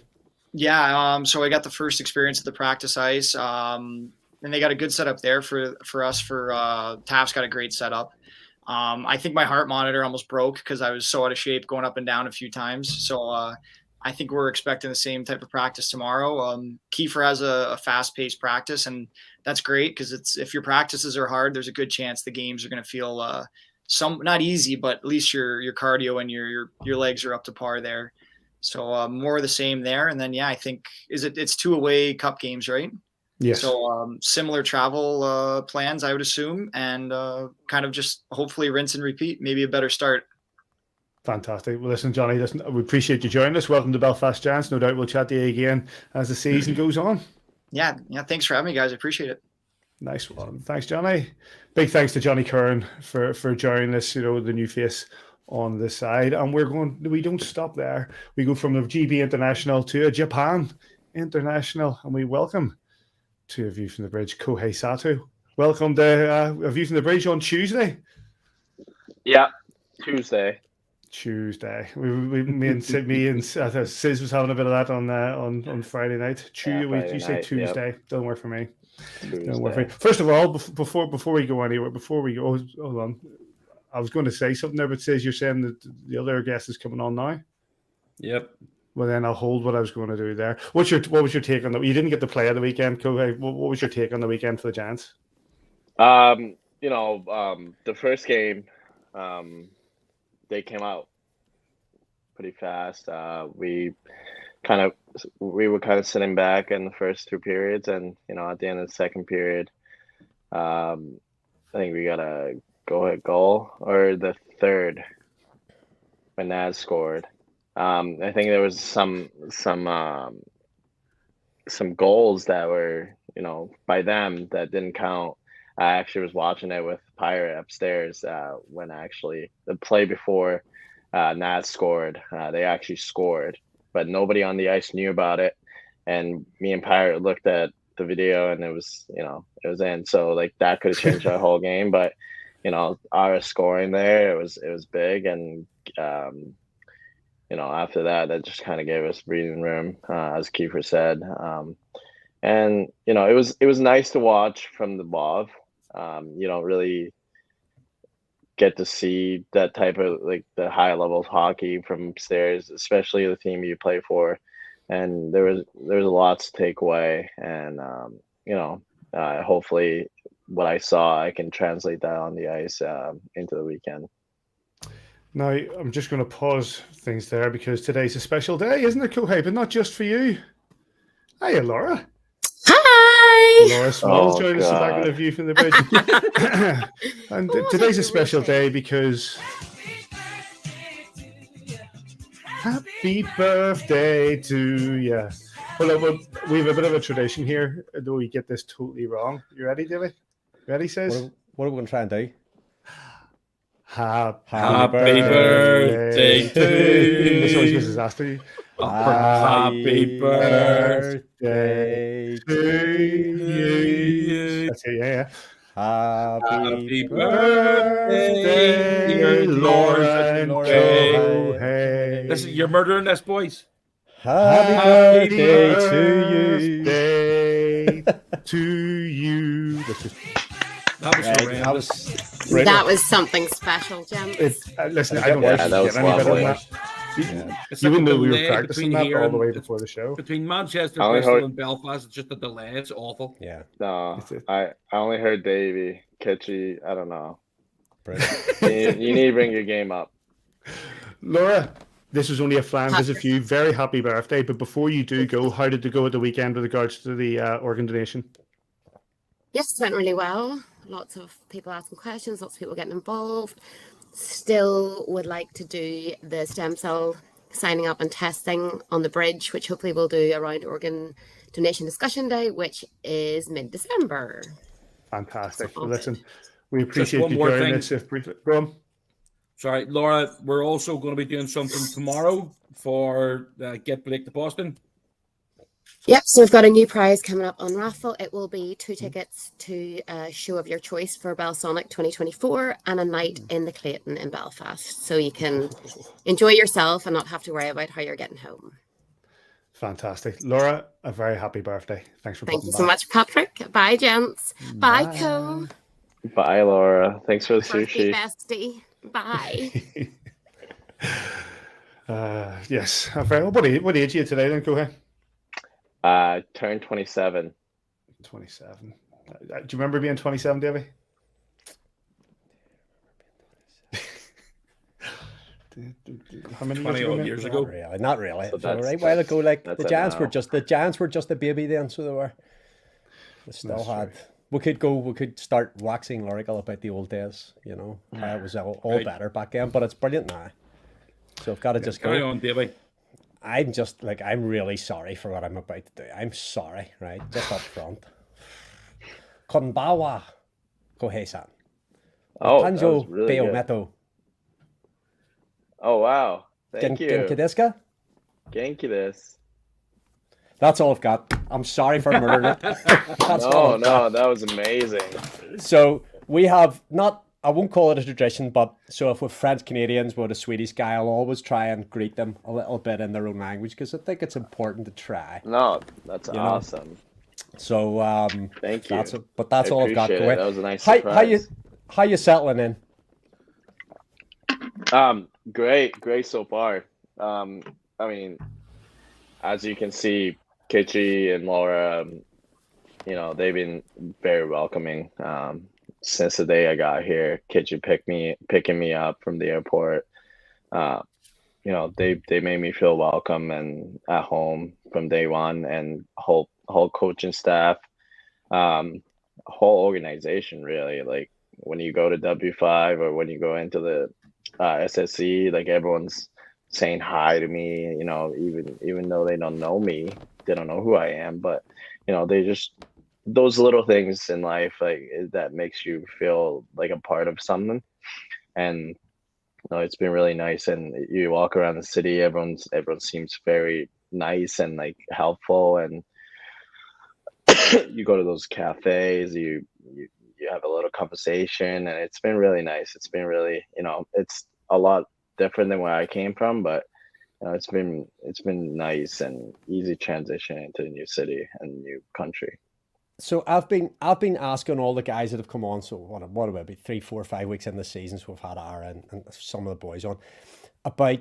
Yeah, so I got the first experience at the practice ice, and they got a good setup there for us. Taft's got a great setup. I think my heart monitor almost broke because I was so out of shape going up and down a few times. So I think we're expecting the same type of practice tomorrow. Kiefer has a fast-paced practice, and that's great because if your practices are hard, there's a good chance the games are going to feel not easy, but at least your cardio and your legs are up to par there. So more of the same there. And then I think it's 2 away cup games, right? Yes. So similar travel plans, I would assume, and kind of just hopefully rinse and repeat, maybe a better start. Fantastic. Well, listen, Johnny, we appreciate you joining us. Welcome to Belfast Giants. No doubt we'll chat to you again as the season goes on. Yeah. Thanks for having me, guys. I appreciate it. Nice one. Thanks, Johnny. Big thanks to Johnny Curran for joining us, the new face on the side. And we don't stop there. We go from the GB International to a Japan International, and we welcome to A View from the Bridge, Kohei Sato. Welcome to A View from the Bridge on Tuesday. Yeah, Tuesday. Me and Sis was having a bit of that on Friday night. You say Tuesday? Yep. Don't work for me. Don't work for me. First of all, before we go anywhere, hold on. I was going to say something there, but Sis, you're saying that the other guest is coming on now. Yep. Well, then I'll hold what I was going to do there. What was your take on that? You didn't get to play on the weekend, Kohei. What was your take on the weekend for the Giants? The first game, they came out pretty fast. We were kind of sitting back in the first 2 periods, and at the end of the second period, I think we got a go-ahead goal, or the third when Naz scored. I think there was some some goals that were, by them that didn't count. I actually was watching it with Pirate upstairs when actually the play before Nats scored. They actually scored, but nobody on the ice knew about it. And me and Pirate looked at the video, and it was in. So like that could have changed our whole game. But our scoring there, it was big, and after that just kind of gave us breathing room, as Kiefer said. And it was nice to watch from the above. You don't really get to see that type of like the high level of hockey from upstairs, especially the team you play for. And there was a lot to take away, and hopefully what I saw, I can translate that on the ice into the weekend. Now, I'm just going to pause things there because today's a special day, isn't it, Kohei? But not just for you. Hiya, Laura. Hi. Laura Smalls joined us back with a view from the bridge. And today's a special day because happy birthday to you. Well, we have a bit of a tradition here, though we get this totally wrong. You ready, Davy? Ready, says? What are we going to try and do? Happy birthday to you. This always Mrs. Astor. Happy birthday to you. That's it, yeah. Happy birthday, dear Laura and Kohei. Listen, you're murdering this, boys. Happy birthday to you. That was something special, gents. Listen, I don't think that was any better than lovely. that. It's Even like though a we were delay practicing between that here all the and- way before the show. Between Manchester, I only Bristol, heard- and Belfast, it's just a delay. It's awful. Yeah. No, I only heard Davy, Kitchy. I don't know. Brilliant. You need to bring your game up. Laura, this was only a flying visit for you. Very happy birthday. But before you do go, how did it go at the weekend with regards to the organ donation? Yes, it went really well. Lots of people asking questions, lots of people getting involved. Still would like to do the stem cell signing up and testing on the bridge, which hopefully we'll do around organ donation discussion day, which is mid-December. Fantastic. So Well, listen, we Just appreciate one you more joining thing. us. If briefly, go on. Sorry, Laura, we're also going to be doing something tomorrow for Get Blake to Boston. Yep, so we've got a new prize coming up on raffle. It will be 2 tickets to a show of your choice for Belsonic 2024 and a night in the Clayton in Belfast. So you can enjoy yourself and not have to worry about how you're getting home. Fantastic. Laura, a very happy birthday. Thanks for Thank popping you so by. much, Patrick. Bye, gents. Bye, Co. Bye, Laura. Thanks for the Birthday sushi. bestie. Bye. Yes. What age are you today then, Kohei? Turned 27. 27. Do you remember being 27, Davy? How many 20 years odd ago? years Not ago. really. Not really. So So that's- right while ago, like that's the it Giants now. were just a baby then, so they were. They still That's had. true. We could start waxing lyrical about the old days. It was all Right. better back then, but it's brilliant now. So I've got to just Carry go. on, Davey. I'm really sorry for what I'm about to do. I'm sorry, right? Just up front. Konbawa, Kohei Sato. Oh, that was Tanjo really good. Beometo. Oh, wow. Thank you. Genkideska? Genki this. That's all I've got. I'm sorry for murdering it. That's all I've got. No, that was amazing. So we have not, I won't call it a tradition, but so if we're French Canadians with a Swedish guy, I'll always try and greet them a little bit in their own language because I think it's important to try. No, that's know. awesome. So Thank you. That's I all I've got. appreciate Go it. ahead. That was a nice How surprise. you settling in? Great so far. I mean, as you can see, Kitchy and Laura, they've been very welcoming. Since the day I got here, Kitchy picking me up from the airport. They made me feel welcome and at home from day one, and whole coaching staff, whole organization really. Like when you go to W5 or when you go into the SSC, like everyone's saying hi to me, even though they don't know me, they don't know who I am, but they just those little things in life that makes you feel like a part of something. And it's been really nice. And you walk around the city, everyone seems very nice and like helpful. And you go to those cafes, you have a little conversation, and it's been really nice. It's been really, it's a lot different than where I came from, but it's been nice and easy transition into a new city and new country. So I've been asking all the guys that have come on. So what about 3, 4, 5 weeks in the season? So we've had Aaron and some of the boys on about,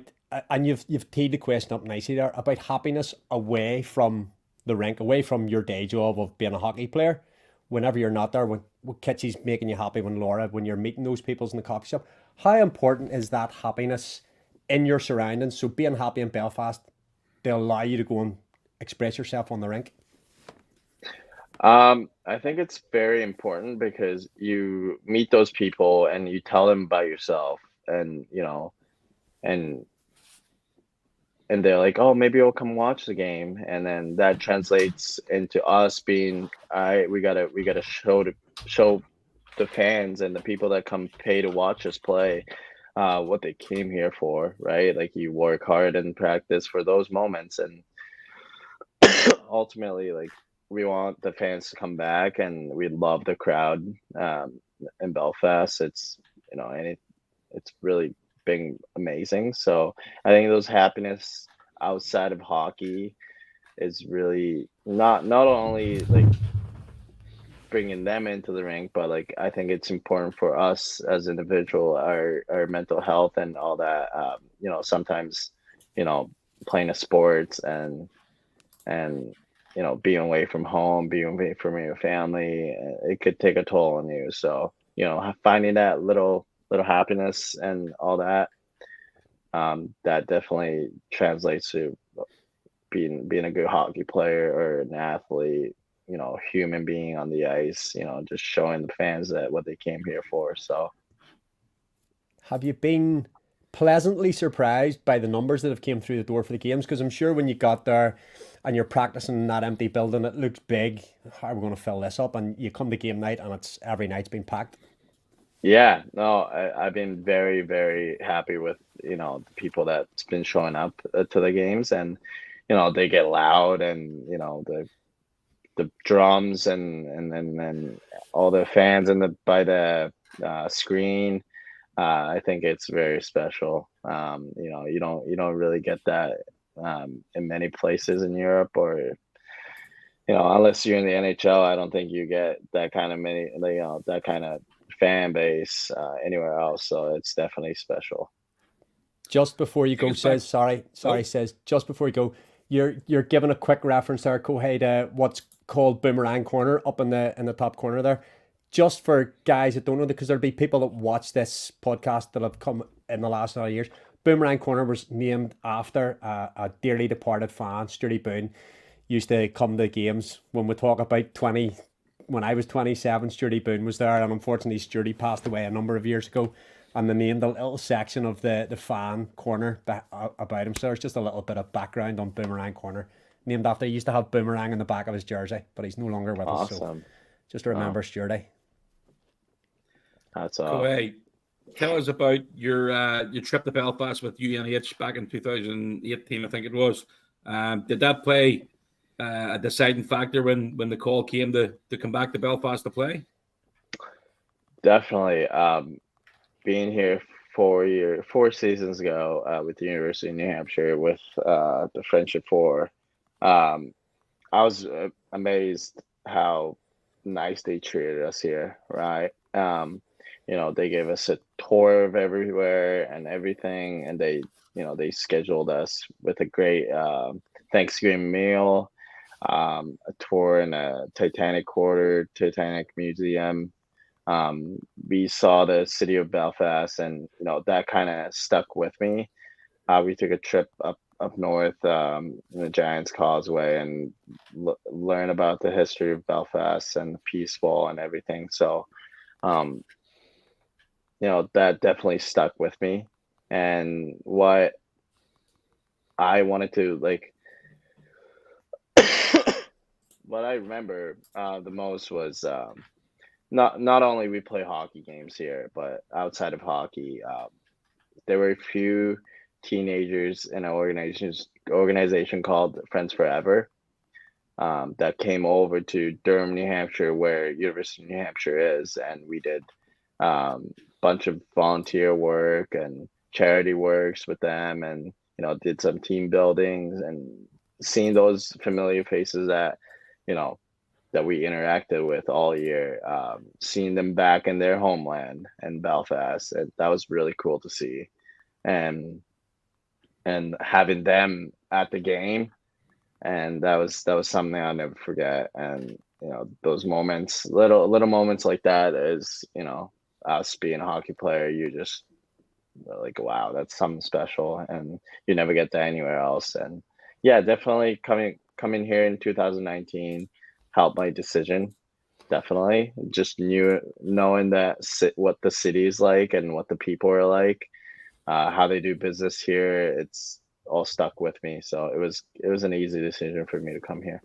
and you've teed the question up nicely there about happiness away from the rink, away from your day job of being a hockey player. Whenever you're not there, when Kitchy's making you happy, when you're meeting those people in the coffee shop, how important is that happiness in your surroundings? So being happy in Belfast, they allow you to go and express yourself on the rink. I think it's very important because you meet those people and you tell them about yourself, and and they're like, oh, maybe I'll come watch the game, and then that translates into us being, we gotta show the fans and the people that come pay to watch us play what they came here for, right? Like, you work hard in practice for those moments, and ultimately, like, we want the fans to come back, and we love the crowd in Belfast. It's it's really been amazing. So I think those happiness outside of hockey is really not only like bringing them into the rink, but like I think it's important for us as individual, our mental health and all that. Sometimes playing a sport and being away from home, being away from your family, it could take a toll on you. So, finding that little happiness and all that, that definitely translates to being a good hockey player or an athlete, human being on the ice, just showing the fans that what they came here for. So have you been pleasantly surprised by the numbers that have came through the door for the games? Because I'm sure when you got there and you're practicing in that empty building, it looks big. How are we going to fill this up? And you come to game night and it's every night's been packed. Yeah, no, I've been very, very happy with, the people that's been showing up to the games, and, they get loud, and, the drums and all the fans by the screen. I think it's very special. You don't really get that in many places in Europe, or unless you're in the NHL. I don't think you get that kind of that kind of fan base anywhere else. So it's definitely special. Just before you go, says just before you go, you're giving a quick reference there, Kohei, to what's called Boomerang Corner up in the top corner there. Just for guys that don't know, because there'll be people that watch this podcast that have come in the last 9 years. Boomerang Corner was named after a dearly departed fan, Sturdy Boone. Used to come to games. When we talk about when I was 27, Sturdy Boone was there, and unfortunately Sturdy passed away a number of years ago. And they named a little section of the fan corner about him. So there's just a little bit of background on Boomerang Corner. Named after, he used to have Boomerang in the back of his jersey, but he's no longer with us. So just remember Sturdy. That's all. Kohei, tell us about your trip to Belfast with UNH back in 2018, I think it was. Did that play a deciding factor when the call came to come back to Belfast to play? Definitely. Being here 4 seasons ago with the University of New Hampshire with the Friendship Four, I was amazed how nice they treated us here, right? They gave us a tour of everywhere and everything, and they scheduled us with a great Thanksgiving meal, a tour in a Titanic Museum. We saw the city of Belfast, and that kind of stuck with me. We took a trip up north in the Giants Causeway and learn about the history of Belfast and the Peace Wall and everything. So that definitely stuck with me. And what I wanted to like. What I remember the most was not only we play hockey games here, but outside of hockey, there were a few teenagers in an organization called Friends Forever that came over to Durham, New Hampshire, where University of New Hampshire is, and we did bunch of volunteer work and charity works with them, and did some team buildings, and seeing those familiar faces that that we interacted with all year, seeing them back in their homeland in Belfast, that was really cool to see, and having them at the game, and that was something I'll never forget. And those moments, little moments like that, is us being a hockey player, you just like, wow, that's something special, and you never get that anywhere else. And yeah, definitely coming here in 2019 helped my decision. Definitely, just knowing that what the city is like and what the people are like, how they do business here, it's all stuck with me. So it was an easy decision for me to come here.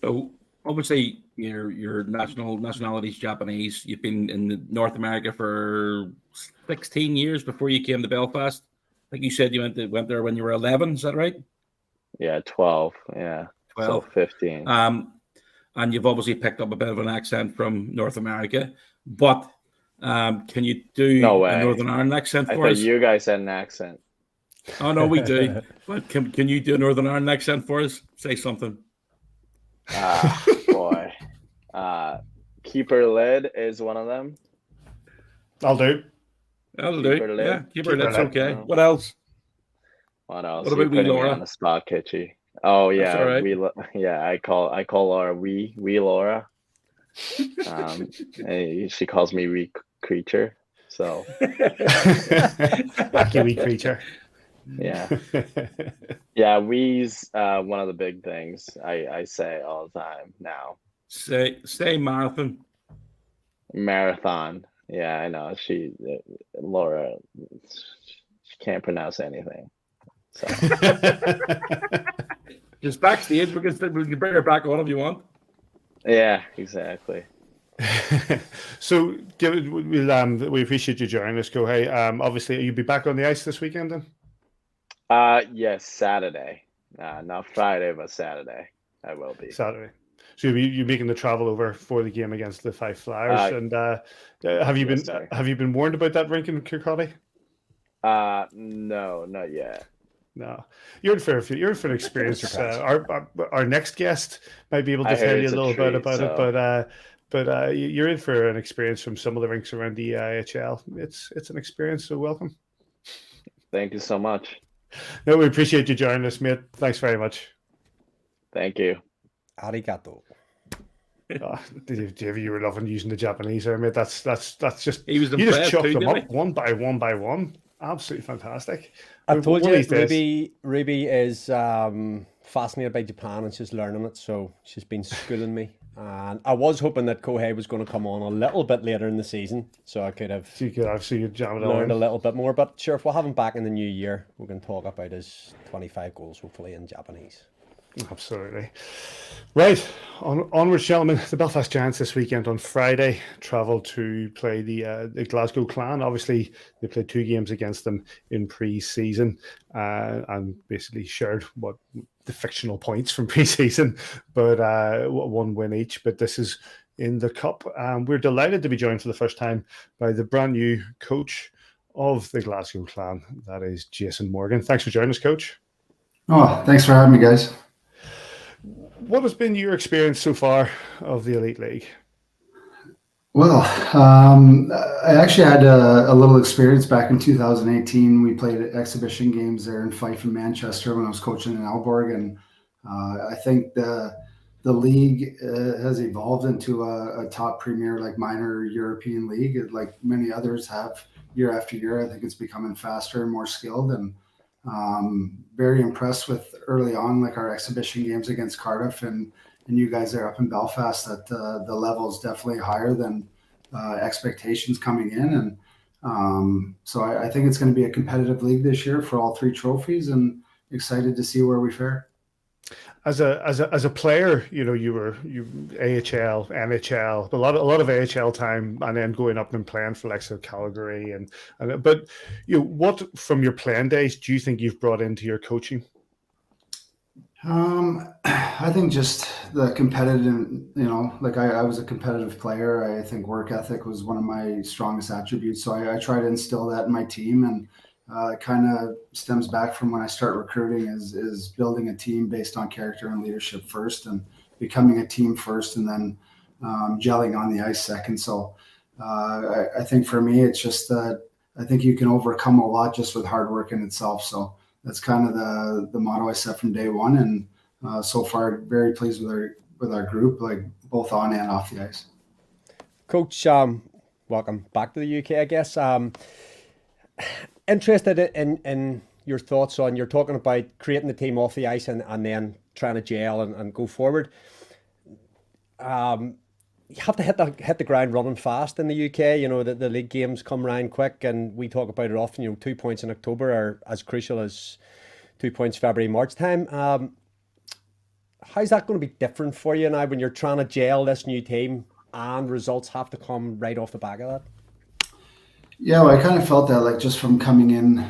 So obviously your nationality is Japanese. You've been in North America for 16 years before you came to Belfast. Like you said, you went there when you were 11. Is that right? Yeah, 12. Yeah, 12. So 15. And you've obviously picked up a bit of an accent from North America. But can you do a Northern Ireland accent for us? I thought you guys had an accent. Oh no, we do. But can you do a Northern Ireland accent for us? Say something. Boy. Keeper lid is one of them. I'll do. That'll do. Yeah, keeper lid's okay. What else? What else? What about wee Laura? On the spot, Kitchy. Oh yeah, all right. I call Laura wee Laura. She calls me wee creature. So lucky wee creature. Yeah. Yeah, we's one of the big things I say all the time now. Say marathon. Marathon. Yeah, I know. Laura, she can't pronounce anything. So just backstage, we can bring her back on if you want. Yeah, exactly. So we appreciate you joining us, Kohei. Obviously, you'll be back on the ice this weekend then? Yes, Saturday. Not Friday, but Saturday. I will be. Saturday. So you're making the travel over for the game against the Five Flyers, and have you been warned about that rink in Kircaldy? No, not yet. No, you're in for an experience. Our next guest might be able to tell you a little bit about it, but you're in for an experience from some of the rinks around the IHL. It's an experience, so welcome. Thank you so much. No, we appreciate you joining us, mate. Thanks very much. Thank you. Arigato. You were loving using the Japanese there, mate. That's just he was you just chopped them up one by one. Absolutely fantastic. I told you, Ruby is fascinated by Japan and she's learning it, so she's been schooling me. And I was hoping that Kohei was going to come on a little bit later in the season, so I could have learned a little bit more. But sure, if we'll have him back in the new year, we can talk about his 25 goals, hopefully in Japanese. Absolutely. Right, onwards, gentlemen. The Belfast Giants this weekend on Friday travel to play the Glasgow Clan. Obviously, they played 2 games against them in pre-season and basically shared the fictional points from pre-season, but 1 win each. But this is in the Cup. We're delighted to be joined for the first time by the brand new coach of the Glasgow Clan. That is Jason Morgan. Thanks for joining us, Coach. Oh, thanks for having me, guys. What has been your experience so far of the Elite League? Well, I actually had a little experience back in 2018. We played exhibition games there in Fife and Manchester when I was coaching in Aalborg, and I think the league has evolved into a top premier, like minor European league, like many others have year after year. I think it's becoming faster and more skilled, and very impressed with early on, like our exhibition games against Cardiff and you guys there up in Belfast, that the level is definitely higher than expectations coming in. So I think it's going to be a competitive league this year for all 3 trophies, and excited to see where we fare. As a player, you AHL, NHL, a lot of AHL time, and then going up and playing for like Calgary but what from your playing days do you think you've brought into your coaching? I think just the competitive, like I was a competitive player. I think work ethic was one of my strongest attributes. So I try to instill that in my team, and it kind of stems back from when I start recruiting is building a team based on character and leadership first, and becoming a team first, and then gelling on the ice second. So I think for me, it's just that I think you can overcome a lot just with hard work in itself. So that's kind of the motto I set from day one, and so far very pleased with our group, like both on and off the ice. Coach, welcome back to the UK, I guess. Interested in your thoughts on, you're talking about creating the team off the ice and then trying to gel and go forward. You have to hit the ground running fast in the UK. The league games come around quick, and we talk about it often. 2 points in October are as crucial as 2 points February, March time. How's that going to be different for you now when you're trying to gel this new team and results have to come right off the back of that? Yeah, well, I kind of felt that, like, just from coming in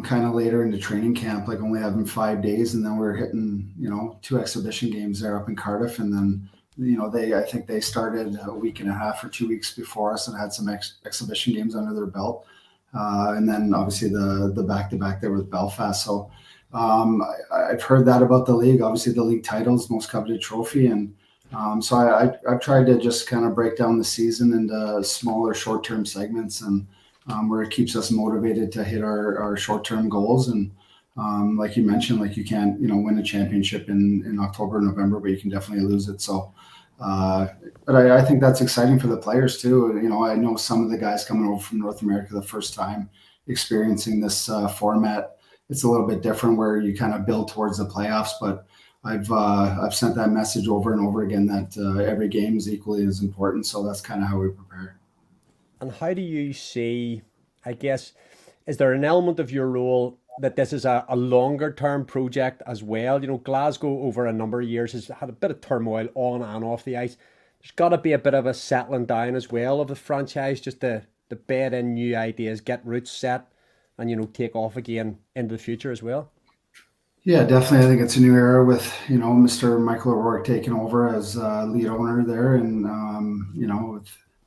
kind of later into training camp, like only having 5 days, and then we're hitting 2 exhibition games there up in Cardiff, and then I think they started a week and a half or 2 weeks before us and had some exhibition games under their belt, and then obviously the back-to-back there with Belfast. So I've heard that about the league. Obviously, the league title's most coveted trophy, and so I've tried to just kind of break down the season into smaller, short-term segments, and where it keeps us motivated to hit our short-term goals. And like you mentioned, like you can't, win a championship in October, November, but you can definitely lose it. So, but I think that's exciting for the players too. I know some of the guys coming over from North America the first time experiencing this format. It's a little bit different where you kind of build towards the playoffs, but I've sent that message over and over again that every game is equally as important. So that's kind of how we prepare. And how do you see, I guess, is there an element of your role that this is a longer term project as well? Glasgow over a number of years has had a bit of turmoil on and off the ice. There's got to be a bit of a settling down as well of the franchise, just to bed in new ideas, get roots set, and take off again into the future as well. Yeah, definitely. I think it's a new era with, Mr. Michael O'Rourke taking over as lead owner there, and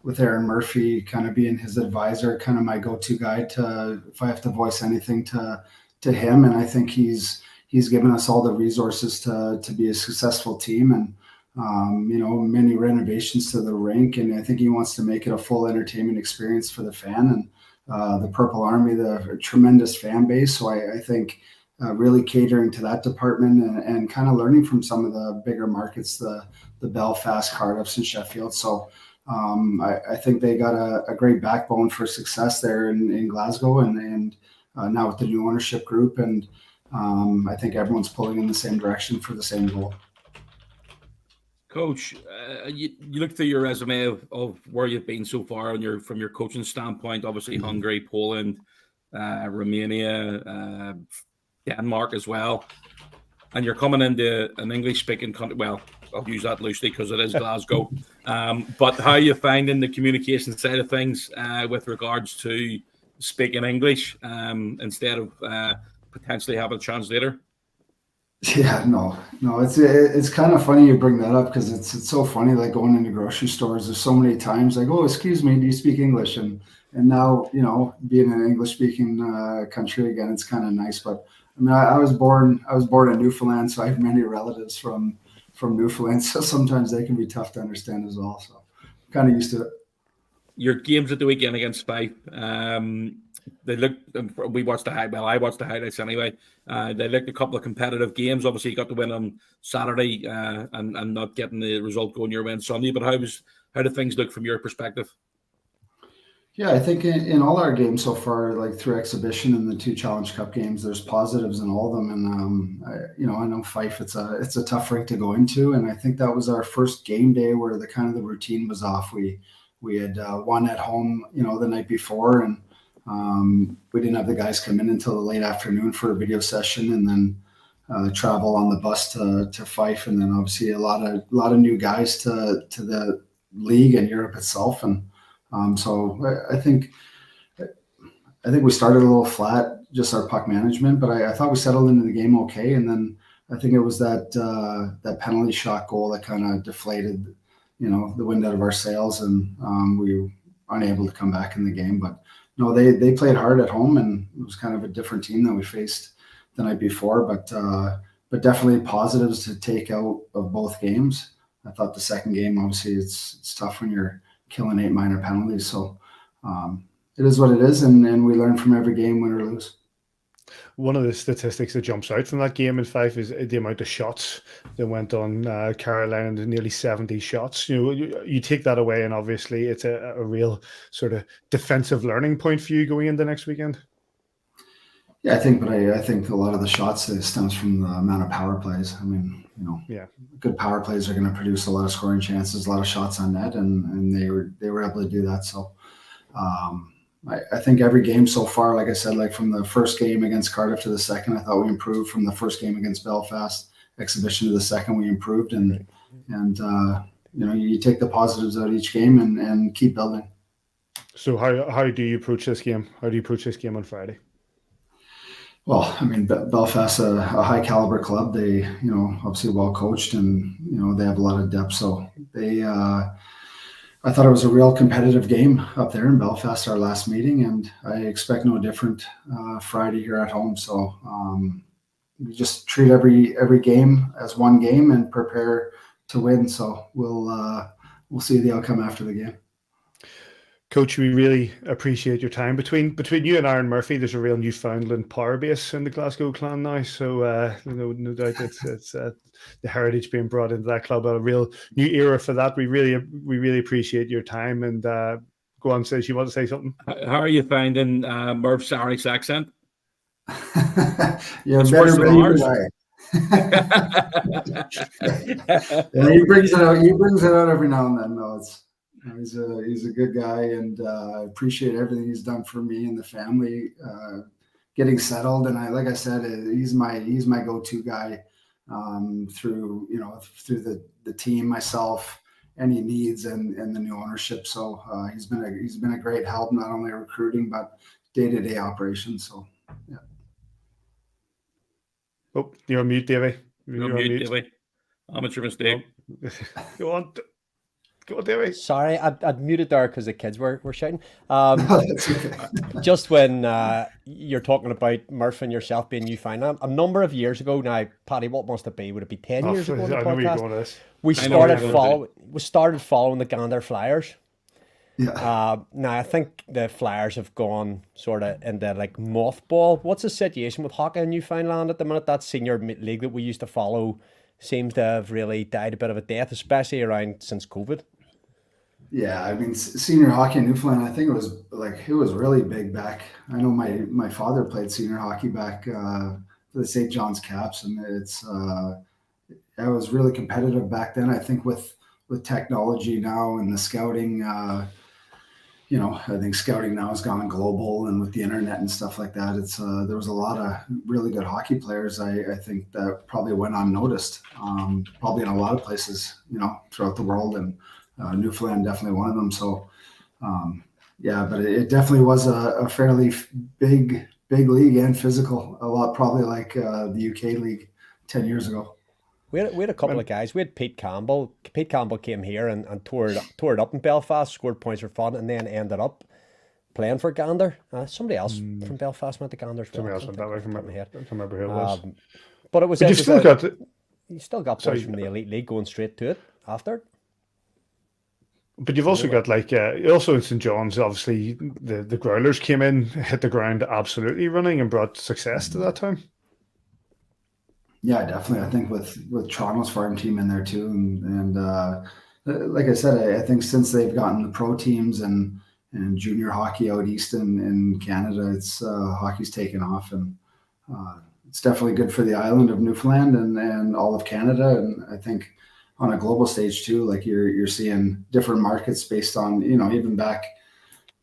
with Aaron Murphy kind of being his advisor, kind of my go-to guy to, if I have to voice anything to him. And I think he's given us all the resources to be a successful team, and many renovations to the rink. And I think he wants to make it a full entertainment experience for the fan, and the Purple Army, the tremendous fan base. So I think really catering to that department, and kind of learning from some of the bigger markets, the Belfast, Cardiffs, and Sheffield. So I think they got a great backbone for success there in Glasgow, and now with the new ownership group, and I think everyone's pulling in the same direction for the same goal. Coach, you look through your resume of where you've been so far, and from your coaching standpoint, obviously Hungary, Poland, Romania, Denmark as well, and you're coming into an English-speaking country. Well, I'll use that loosely because it is Glasgow. But how are you finding the communication side of things with regards to speaking English instead of potentially having a translator? Yeah, no, it's kind of funny you bring that up, because it's so funny, like going into grocery stores, there's so many times like, oh, excuse me, do you speak English? And now, being an English speaking country again, it's kind of nice. But I mean, I was born in Newfoundland, so I have many relatives from Newfoundland, so sometimes they can be tough to understand as well. So I'm kind of used to it. Your games at the weekend against Fife, they looked. We watched I watched the highlights anyway. They looked a couple of competitive games. Obviously, you got the win on Saturday, and not getting the result going your way on Sunday. But how did things look from your perspective? Yeah, I think in all our games so far, like through exhibition and the 2 Challenge Cup games, there's positives in all of them. And I know Fife, it's a tough rink to go into, and I think that was our first game day where the routine was off. We had won at home, the night before, and We didn't have the guys come in until the late afternoon for a video session, and then travel on the bus to Fife, and then obviously a lot of new guys to the league and Europe itself, and so I think we started a little flat, just our puck management, but I thought we settled into the game okay, and then I think it was that penalty shot goal that kind of deflated, the wind out of our sails, and we were unable to come back in the game. But no, they played hard at home, and it was kind of a different team than we faced the night before. But definitely positives to take out of both games. I thought the second game, obviously, it's tough when you're killing 8 minor penalties. So it is what it is, and we learn from every game, win or lose. One of the statistics that jumps out from that game in Fife is the amount of shots that went on Carolina, nearly 70 shots. You take that away, and obviously it's a real sort of defensive learning point for you going into next weekend. Yeah, I think a lot of the shots stems from the amount of power plays. I mean, good power plays are going to produce a lot of scoring chances, a lot of shots on net, and they were able to do that. So I think every game so far, like I said, like from the first game against Cardiff to the second, I thought we improved. From the first game against Belfast exhibition to the second, we improved, and you take the positives out of each game and keep building. So how do you approach this game? How do you approach this game on Friday? Well, I mean, Belfast, a high caliber club. They, obviously well coached, and they have a lot of depth. So they, I thought it was a real competitive game up there in Belfast, our last meeting, and I expect no different Friday here at home. So we just treat every game as one game and prepare to win. So we'll see the outcome after the game. Coach, we really appreciate your time. Between you and Aaron Murphy, there's a real Newfoundland power base in the Glasgow clan now. So no doubt it's the heritage being brought into that club, a real new era for that. We really appreciate your time. And go on, Sis, you want to say something? How are you finding Murph's Irish accent? You're better than ours. He brings it out. He brings it out every now and then. No, he's a good guy, and I appreciate everything he's done for me and the family, getting settled. And like I said, he's my go-to guy through the team, myself, any needs, and the new ownership. So he's been a great help, not only recruiting but day-to-day operations. So yeah. Oh, you're on mute, Davy. You're on mute, Davy. Amateur mistake. Go on. Go, Davy. Sorry, I'd muted there because the kids were shouting. Just when you're talking about Murph and yourself being Newfoundland, a number of years ago now, Paddy, what must it be? Would it be 10 years ago on the podcast? We started following the Gander Flyers. Yeah. Now I think the Flyers have gone sort of into like mothball. What's the situation with hockey in Newfoundland at the minute? That senior league that we used to follow seems to have really died a bit of a death, especially around since COVID. Yeah, I mean, senior hockey in Newfoundland, I think it was really big back. I know my father played senior hockey back for the St. John's Caps, and it was really competitive back then. I think with technology now and the scouting, I think scouting now has gone global, and with the internet and stuff like that, there was a lot of really good hockey players. I think that probably went unnoticed, probably in a lot of places, throughout the world, and Newfoundland definitely one of them. So, but it definitely was a fairly big league and physical, a lot probably like the UK league 10 years ago. We had a couple of guys. We had Pete Campbell. Pete Campbell came here and tore it up in Belfast, scored points for fun, and then ended up playing for Gander. Somebody else from Belfast went to Gander. Somebody else went that way from my head. I can't remember who it was. But it was. But you still got boys from the elite league going straight to it after. But you've also got also in St. John's, obviously the Growlers came in, hit the ground absolutely running, and brought success to that town. Yeah, definitely. I think with Toronto's farm team in there too, and like I said, I think since they've gotten the pro teams and junior hockey out east in Canada, it's hockey's taken off, and it's definitely good for the island of Newfoundland and all of Canada. And I think on a global stage too, like you're seeing different markets based on even back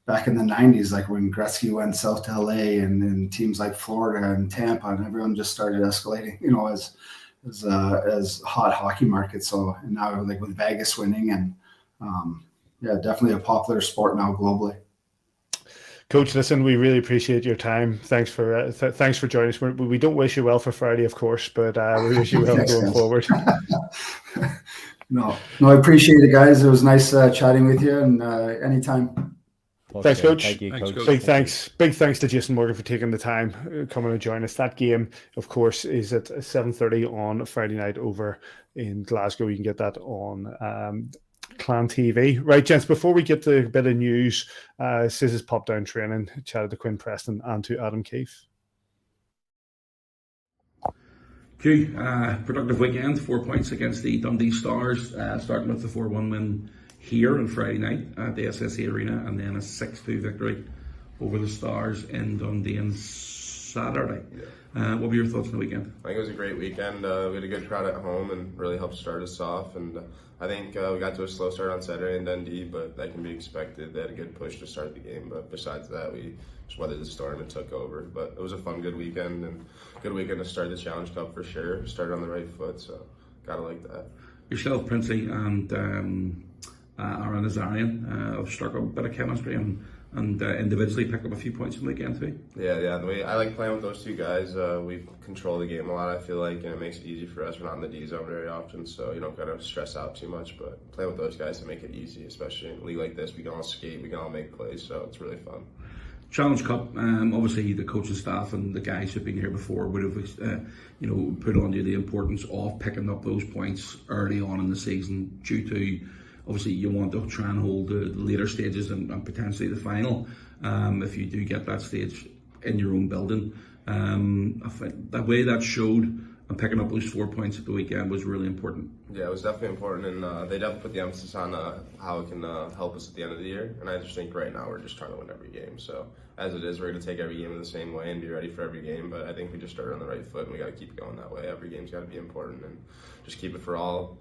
back in the 90s, like when Gretzky went south to LA, and then teams like Florida and Tampa, and everyone just started escalating, as hot hockey markets. So, and now like with Vegas winning, and definitely a popular sport now globally. Coach, listen, we really appreciate your time. Thanks for joining us. We don't wish you well for Friday, of course, but we wish you well going forward. No, I appreciate it, guys. It was nice chatting with you, and anytime. Thanks, Coach. Thank you, Coach. Big thanks to Jason Morgan for taking the time coming to join us. That game, of course, is at 7:30 on Friday night over in Glasgow. You can get that on Clan TV. Right, gents, before we get to a bit of news, Sis popped down training, chatted to Quinn, Preston and to Adam Keefe. Productive weekend, 4 points against the Dundee Stars, starting with the 4-1 win here on Friday night at the SSE Arena, and then a 6-2 victory over the Stars in Dundee on Saturday. What were your thoughts on the weekend? I think it was a great weekend. We had a good crowd at home and really helped start us off. And I think we got to a slow start on Saturday in Dundee, but that can be expected. They had a good push to start the game, but besides that, we just weathered the storm and took over. But it was a fun, good weekend, and good weekend to start the Challenge Cup for sure. Started on the right foot, so gotta like that. Yourself, Princey, and Aaron Azarian have struck a bit of chemistry and individually picked up a few points from the weekend too. Yeah. The way I like playing with those two guys, we control the game a lot, I feel like, and it makes it easy for us. We're not in the D zone very often, so you don't gotta stress out too much. But playing with those guys to make it easy, especially in a league like this, we can all skate, we can all make plays, so it's really fun. Challenge Cup, obviously the coaching staff and the guys who've been here before would have, put on you the importance of picking up those points early on in the season due to, obviously you want to try and hold the later stages and potentially the final if you do get that stage in your own building. I think the way that showed and picking up those 4 points at the weekend was really important. Yeah, it was definitely important, and they definitely put the emphasis on how it can help us at the end of the year. And I just think right now we're just trying to win every game. So as it is, we're going to take every game in the same way and be ready for every game. But I think we just started on the right foot, and we got to keep going that way. Every game's got to be important, and just keep it for all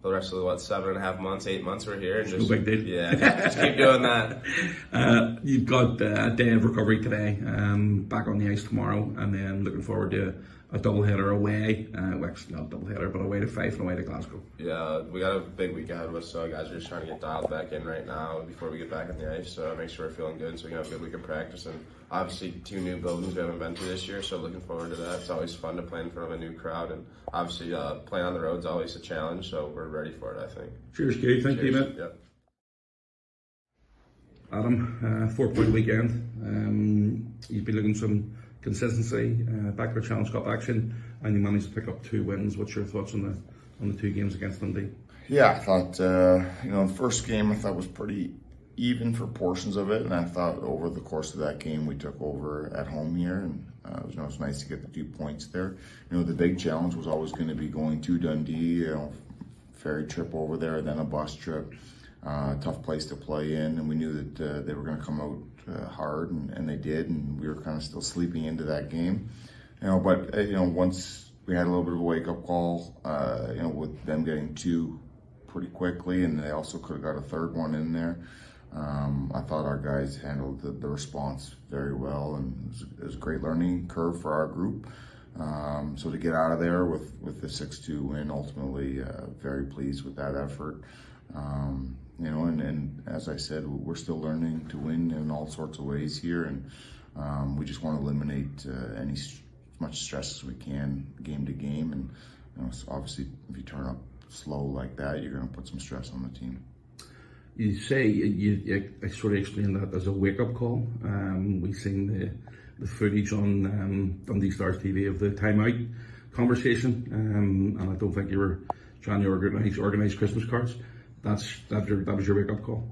the rest of the 7.5 months, 8 months we're here, and just no big deal. Yeah, just keep doing that. You've got a day of recovery today, back on the ice tomorrow, and then looking forward to a doubleheader away. Well, actually not a doubleheader, but away to Fife and away to Glasgow. Yeah, we got a big week ahead of us, so guys are just trying to get dialed back in right now before we get back on the ice. So make sure we're feeling good, so we can have a good week of practice. And obviously 2 new buildings we haven't been to this year, so looking forward to that. It's always fun to play in front of a new crowd, and obviously playing on the road is always a challenge, so we're ready for it, I think. Cheers, Keith. Thank you, mate. Yep. Adam, 4-point weekend. You've been looking some consistency back to Challenge Cup action, and you managed to pick up 2 wins. What's your thoughts on the 2 games against Dundee? Yeah, I thought the first game I thought was pretty even for portions of it, and I thought over the course of that game we took over at home here, and it was nice to get the 2 points there. The big challenge was always going to be going to Dundee, ferry trip over there, then a bus trip. Tough place to play in, and we knew that they were going to come out hard, and they did, and we were kind of still sleeping into that game. But once we had a little bit of a wake-up call, with them getting 2 pretty quickly, and they also could have got a 3rd one in there. I thought our guys handled the response very well, and it was a great learning curve for our group. So to get out of there with the 6-2 win, ultimately very pleased with that effort. And as I said, we're still learning to win in all sorts of ways here, and we just want to eliminate as much stress as we can game to game. And so obviously, if you turn up slow like that, you're going to put some stress on the team. You say you sort of explained that as a wake-up call. We've seen the footage on Dundee Stars TV of the timeout conversation, and I don't think you were trying to organise Christmas cards. That was your wake-up call?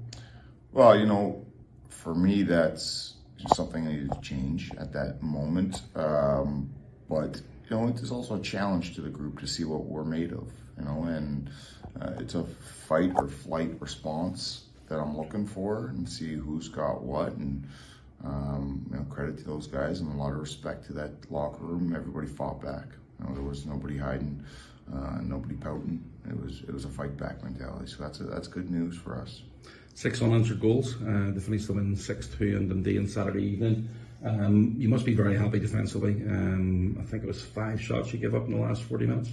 Well, for me, that's just something I needed to change at that moment. But it's also a challenge to the group to see what we're made of, and it's a fight or flight response that I'm looking for, and see who's got what, and credit to those guys and a lot of respect to that locker room. Everybody fought back. There was nobody hiding, nobody pouting. It was a fight back mentality. So that's good news for us. 6 unanswered goals. They finished the win 6-2 in Dundee on Saturday evening. You must be very happy defensively. I think it was 5 shots you gave up in the last 40 minutes.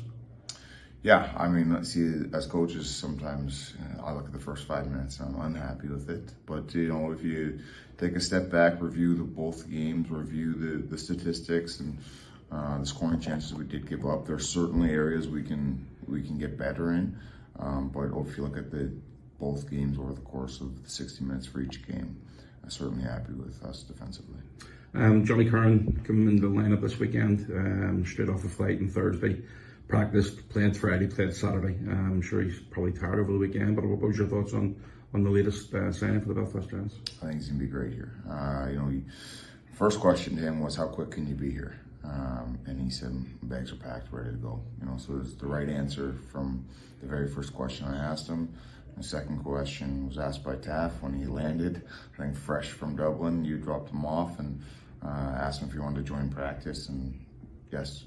Yeah, I mean, see, as coaches, sometimes I look at the first 5 minutes and I'm unhappy with it. But, if you take a step back, review both games, review the statistics and the scoring chances we did give up, there's certainly areas we can get better in. But if you look at both games over the course of the 60 minutes for each game, I'm certainly happy with us defensively. Johnny Curran coming into the lineup this weekend, straight off a flight on Thursday. Practiced, played Friday, played Saturday. I'm sure he's probably tired over the weekend, but what was your thoughts on the latest signing for the Belfast Giants? I think he's going to be great here. First question to him was, how quick can you be here? And he said, bags are packed, ready to go. So it was the right answer from the very first question I asked him. The second question was asked by Taff when he landed, I think fresh from Dublin. You dropped him off and asked him if he wanted to join practice, and yes,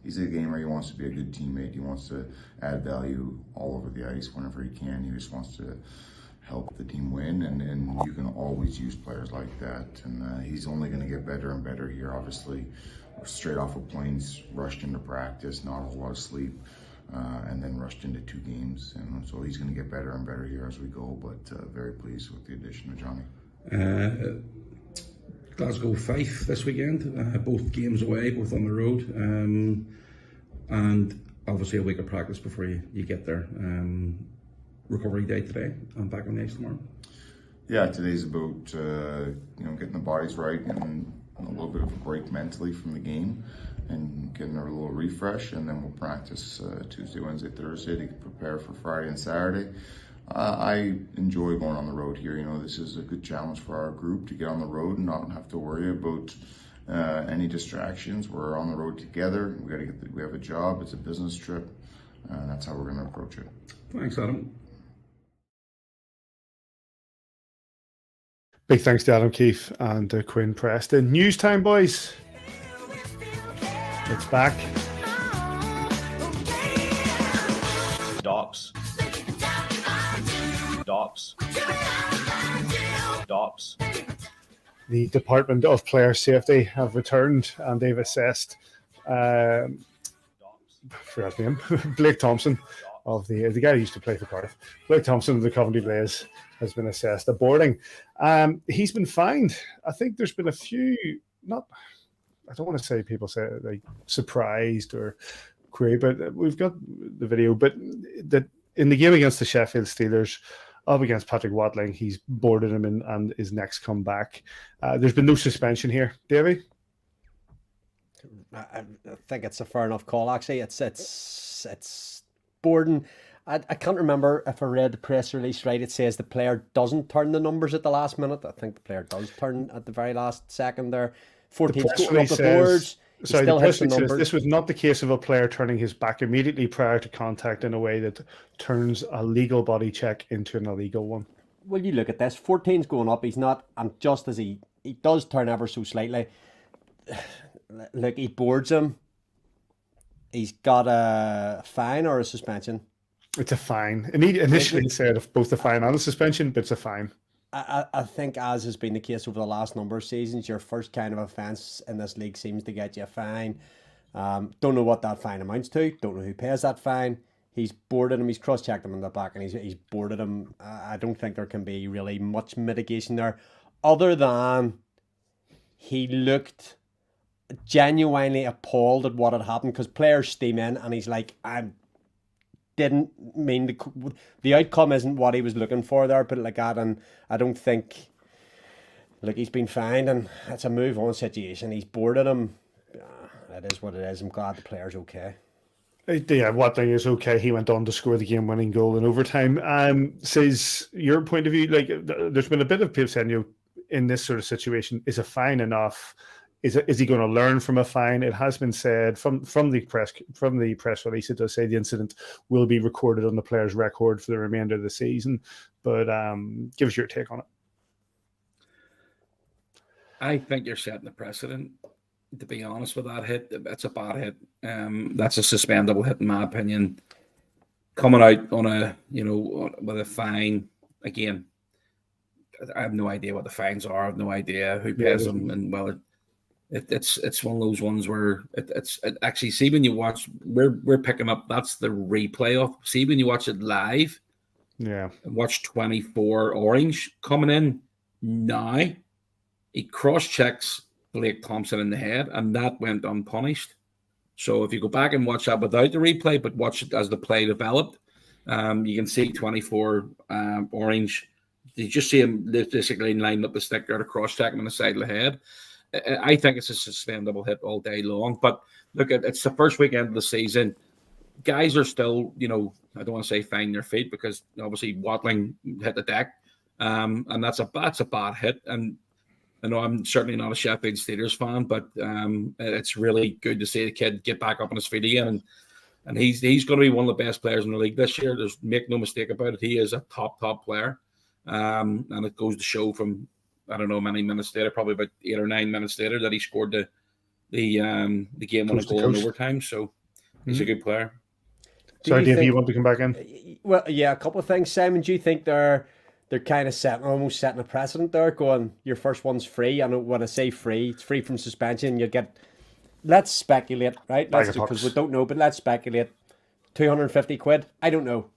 he's a gamer. He wants to be a good teammate. He wants to add value all over the ice whenever he can. He just wants to help the team win, and you can always use players like that. And he's only going to get better and better here. Obviously, we're straight off of planes, rushed into practice, not a whole lot of sleep, and then rushed into 2 games. And so he's going to get better and better here as we go. But very pleased with the addition of Johnny. Glasgow Fife this weekend, both games away, both on the road, and obviously a week of practice before you get there. Recovery day today, and back on the ice tomorrow. Yeah, today's about getting the bodies right and a little bit of a break mentally from the game, and getting a little refresh, and then we'll practice Tuesday, Wednesday, Thursday to prepare for Friday and Saturday. I enjoy going on the road here. This is a good challenge for our group to get on the road and not have to worry about any distractions. We're on the road together. We have a job. It's a business trip, and that's how we're going to approach it. Thanks, Adam. Big thanks to Adam Keefe and Quinn Preston. News time, boys. It's back. Dops. The Department of Player Safety have returned, and they've assessed forgot his name, Blake Thompson of the guy who used to play for Cardiff. Blake Thompson of the Coventry Blaze has been assessed a boarding. He's been fined. I think there's been a few, I don't want to say people say like surprised or query, but we've got the video. But that in the game against the Sheffield Steelers, up against Patrick Watling, he's boarded him in, and his next come back. There's been no suspension here, Davy. I think it's a fair enough call. Actually, it's boarding. I can't remember if I read the press release right. It says the player doesn't turn the numbers at the last minute. I think the player does turn at the very last second there. 14 going up the boards. Sorry, the press release says this was not the case of a player turning his back immediately prior to contact in a way that turns a legal body check into an illegal one. Well, you look at this. 14's going up. He's not, and just as he does turn ever so slightly, look, he boards him. He's got a fine or a suspension. It's a fine. Initially, it said both a fine and a suspension, but it's a fine. I think, as has been the case over the last number of seasons, your first kind of offence in this league seems to get you a fine. Don't know what that fine amounts to. Don't know who pays that fine. He's boarded him. He's cross-checked him in the back, and he's boarded him. I don't think there can be really much mitigation there, other than he looked genuinely appalled at what had happened, because players steam in, and he's like, I didn't mean the outcome isn't what he was looking for there, put it like that. And I don't think, look, he's been fined, and it's a move on situation. He's boarded him. It is what it is. I'm glad the player's okay. Yeah, Watling is okay. He went on to score the game-winning goal in overtime. Says your point of view, like there's been a bit of people saying, in this sort of situation, is a fine enough? Is he going to learn from a fine? It has been said from the press release. It does say the incident will be recorded on the player's record for the remainder of the season. But give us your take on it. I think you're setting the precedent. To be honest with that hit, it's a bad hit. That's a suspendable hit in my opinion. Coming out on with a fine again, I have no idea what the fines are. I have no idea who pays them, and it's one of those ones where it's actually, see, when you watch, we're picking up, that's the replay of. See, when you watch it live, and watch 24 Orange coming in now, he cross checks Blake Thompson in the head, and that went unpunished. So if you go back and watch that without the replay, but watch it as the play developed, you can see 24 Orange. You just see him basically line up the stick there to cross check him on the side of the head. I think it's a sustainable hit all day long. But look, it's the first weekend of the season. Guys are still, I don't want to say finding their feet, because obviously Watling hit the deck, and that's a bad hit. And I know I'm certainly not a Sheffield Steelers fan, but it's really good to see the kid get back up on his feet again. And he's going to be one of the best players in the league this year. Make no mistake about it. He is a top player. And it goes to show from, I don't know, many minutes later, probably about 8 or 9 minutes later, that he scored the game on a goal in overtime. So he's a good player. Sorry, Dave, you want to come back in? Well, yeah, a couple of things. Simon, do you think they're kind of almost setting a precedent there, going, your first one's free? And when I say free, it's free from suspension. You get, let's speculate, right? Because we don't know, but let's speculate. 250 quid. I don't know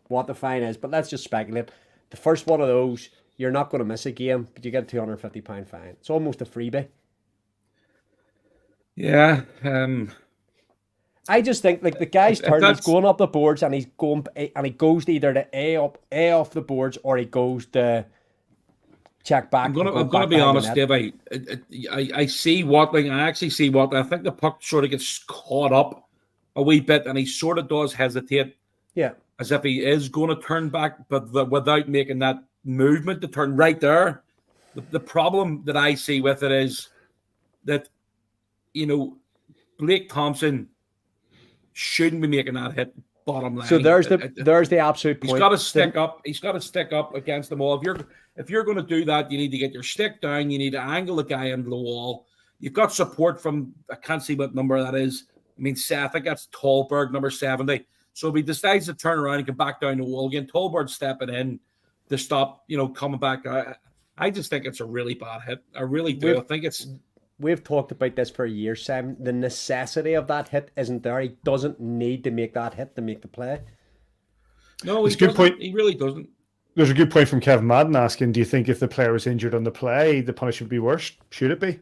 what the fine is, but let's just speculate. The first one of those, you're not going to miss a game, but you get a £250 fine. It's almost a freebie. Yeah. I just think, like, the guy's turn, he's going up the boards, and he goes to either the A off the boards, or he goes to check back. I'm going to be honest, Dave. I see Watling. I actually see Watling. I think the puck sort of gets caught up a wee bit, and he sort of does hesitate. Yeah. As if he is going to turn back, but without making that movement to turn right there. The problem that I see with it is that, Blake Thompson shouldn't be making that hit, bottom line. So there's the absolute point. He's got to stick up. He's got to stick up against them all. If you're going to do that, you need to get your stick down. You need to angle the guy into the wall. You've got support from, I can't see what number that is. I mean, I think that's Tallberg, number 70. So if he decides to turn around and get back down the wall again, Tallberg stepping in to stop, coming back. I just think it's a really bad hit. I really do. I think it's... We've talked about this for years, Sam. The necessity of that hit isn't there. He doesn't need to make that hit to make the play. No, it's a good point. He really doesn't. There's a good point from Kevin Madden asking, do you think if the player was injured on the play, the punishment would be worse? Should it be?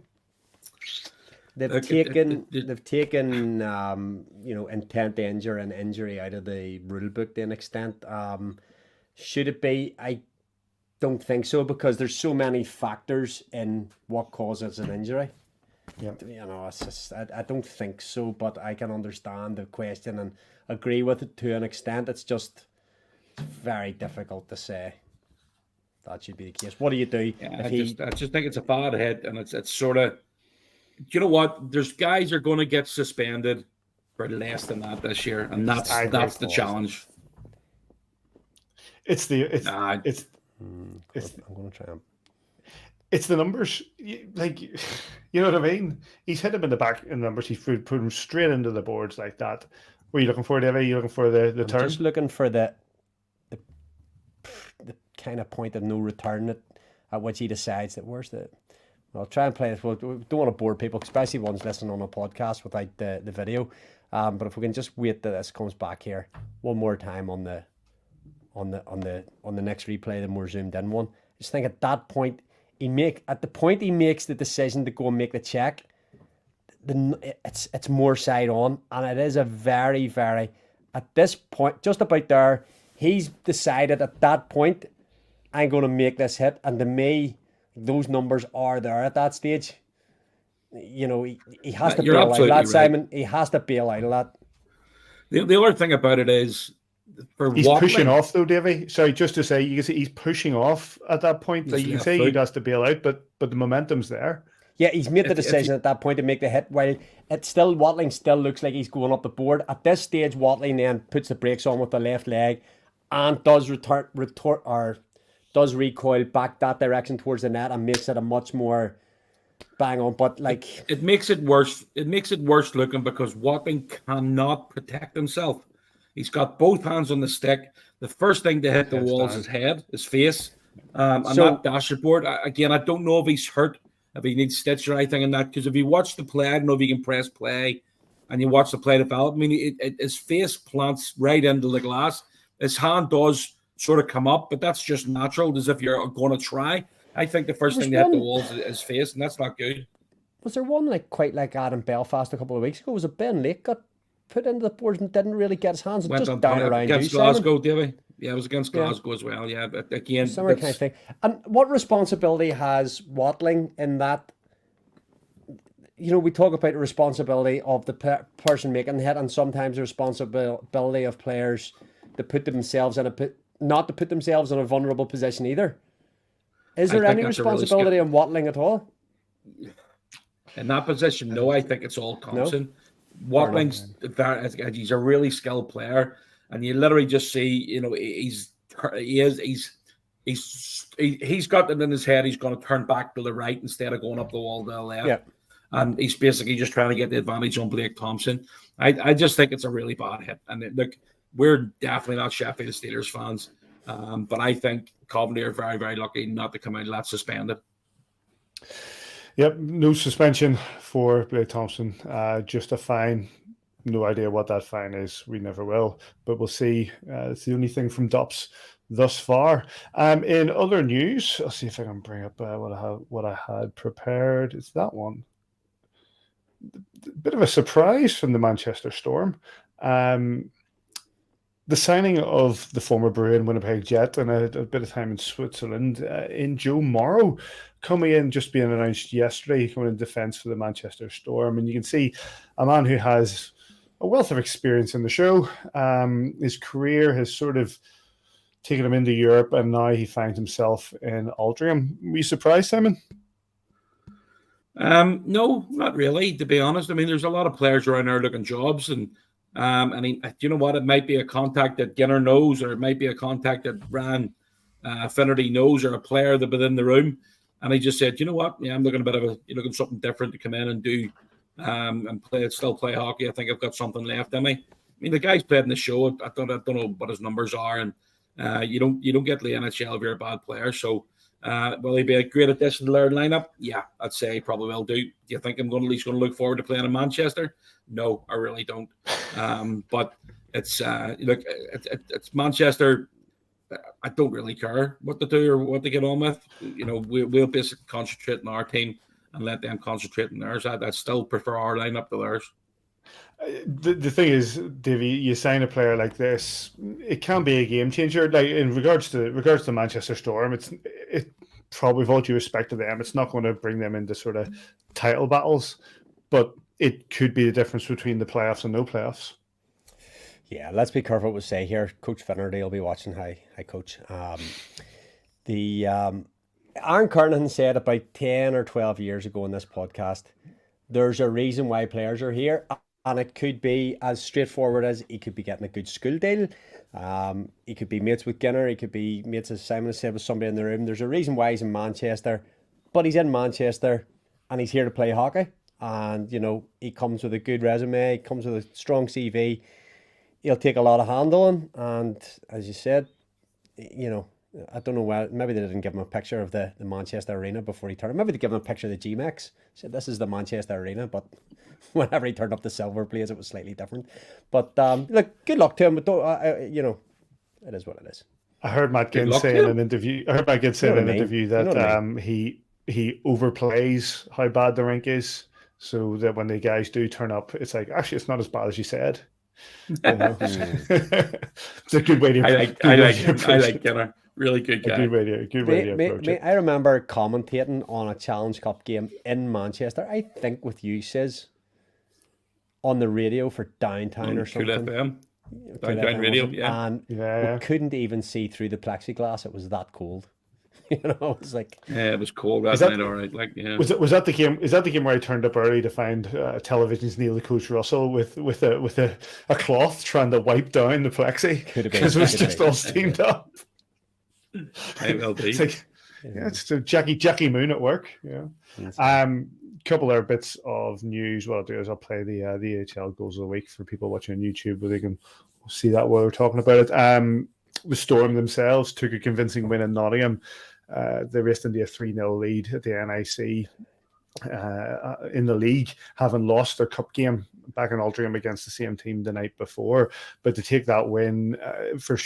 They've taken intent to injure and injury out of the rule book to an extent. Should it be? I don't think so, because there's so many factors in what causes an injury. Yeah. It's just, I don't think so, but I can understand the question and agree with it to an extent. It's just very difficult to say that should be the case. What do you do? Yeah, I just think it's a bad hit, and it's sort of, you know what? There's guys are going to get suspended for less than that this year, and that's the challenge. I'm going to try him. It's the numbers, you know what I mean? He's hit him in the back in numbers. He put him straight into the boards like that. What are you looking for, Davey? Are you looking for the turn? Just looking for the kind of point of no return at which he decides that where's the... I'll try and play this. We don't want to bore people, especially ones listening on a podcast without the video. But if we can just wait that this comes back here one more time on the next replay, the more zoomed in one. Just think at that point he makes the decision to go and make the check, it's more side on, and it is a very, very, at this point, just about there, he's decided at that point, I'm going to make this hit, and to me, those numbers are there at that stage. He has to bail out of that, right. Simon. He has to bail out of that. The other thing about it is, he's pushing off though, Davey. Sorry, just to say, you can see he's pushing off at that point. Like, you can say he has to bail out, but the momentum's there. Yeah, he's made the decision at that point to make the hit. While Watling still looks like he's going up the board. At this stage, Watling then puts the brakes on with the left leg and does recoil back that direction towards the net and makes it a much more bang on. But it makes it worse. It makes it worse looking because Watling cannot protect himself. He's got both hands on the stick. The first thing to hit the wall is his head, his face. And that dashboard, again, I don't know if he's hurt, if he needs stitch or anything in that, because if you watch the play, I don't know if you can press play and you watch the play develop. I mean, his face plants right into the glass. His hand does sort of come up, but that's just natural, as if you're going to try. I think the first thing to hit the wall is his face, and that's not good. Was there one quite like Adam Belfast a couple of weeks ago? Was it Ben Lake got put into the boards and didn't really get his hands? Went just down around against Glasgow, Davy. Yeah, it was against Glasgow as well. Yeah, but again, similar kind of thing. And what responsibility has Watling in that? We talk about the responsibility of the person making the hit, and sometimes the responsibility of players to put themselves not to put themselves in a vulnerable position either. Is there any responsibility on Watling at all? In that position, no. I think it's all Thompson. No? Watling's he's a really skilled player, and you literally just see, he's got it in his head. He's going to turn back to the right instead of going up the wall to the left. Yeah. And he's basically just trying to get the advantage on Blake Thompson. I just think it's a really bad hit. And look, we're definitely not Sheffield Steelers fans, but I think Coventry are very, very lucky not to come out of that suspended. Yep, no suspension for Blake Thompson, just a fine. No idea what that fine is. We never will, but we'll see. It's the only thing from Dops thus far. In other news, I'll see if I can bring up what I had prepared. It's that one. Bit of a surprise from the Manchester Storm. The signing of the former Bruin Winnipeg Jet and a bit of time in Switzerland in Joe Morrow coming in, just being announced yesterday, coming in defence for the Manchester Storm. And you can see a man who has a wealth of experience in the show. His career has sort of taken him into Europe, and now he finds himself in Altrincham. Were you surprised, Simon? No, not really, to be honest. I mean, there's a lot of players around there looking jobs, and you know what? It might be a contact that Ginner knows, or it might be a contact that Ryan Finnerty knows, or a player that within the room. And he just said, you know what? Yeah, I'm looking looking something different to come in and do, and still play hockey. I think I've got something left in me. I mean, the guy's played in the show. I don't know what his numbers are, and you don't get the NHL if you're a bad player. So, will he be a great addition to their lineup? Yeah, I'd say he probably will do. Do you think I'm at least going to look forward to playing in Manchester? No, I really don't. But it's it's Manchester. I don't really care what to do or what to get on with. We'll basically concentrate on our team and let them concentrate on theirs. I still prefer our lineup to theirs. The thing is, Davey, you sign a player like this, it can be a game changer. Like in regards to Manchester Storm, it probably, with all due respect to them, it's not going to bring them into sort of title battles, but it could be the difference between the playoffs and no playoffs. Yeah, let's be careful what we say here. Coach Finnerty will be watching. Hi, Coach. Aaron Kernan said about 10 or 12 years ago in this podcast, there's a reason why players are here. And it could be as straightforward as he could be getting a good school deal. He could be mates with Ginner. He could be mates, as Simon said, with somebody in the room. There's a reason why he's in Manchester. But he's in Manchester and he's here to play hockey. And, he comes with a good resume. He comes with a strong CV. He'll take a lot of handling. And as you said, I don't know why. Maybe they didn't give him a picture of the Manchester Arena before he turned. Maybe they gave him a picture of the G-Max. Said, this is the Manchester Arena. But whenever he turned up the silver plays, it was slightly different. But look, good luck to him. But it is what it is. I heard Matt Ginn say in an interview. That he overplays how bad the rink is, so that when the guys do turn up, it's like, actually, it's not as bad as you said. It's a good way to. I like Ginner. Really good guy. Good way to approach it. I remember commentating on a Challenge Cup game in Manchester. I think with you, Sis, on the radio for Downtown or something. FM. Downtown radio, yeah. And we couldn't even see through the plexiglass. It was that cold. It was like, yeah, it was cold. All right. Like, yeah. Was that the game? Is that the game where I turned up early to find television's Neil Coach Russell with a cloth trying to wipe down the plexi because it was just all steamed up. It's like, it's a Jackie Moon at work. Yeah. Couple other bits of news. What I'll do is I'll play the AHL goals of the week for people watching on YouTube, where they can see that while we're talking about it. The Storm themselves took a convincing win in Nottingham. They raced into a 3-0 lead at the NIC in the league, having lost their cup game back in Altrincham against the same team the night before. But to take that win for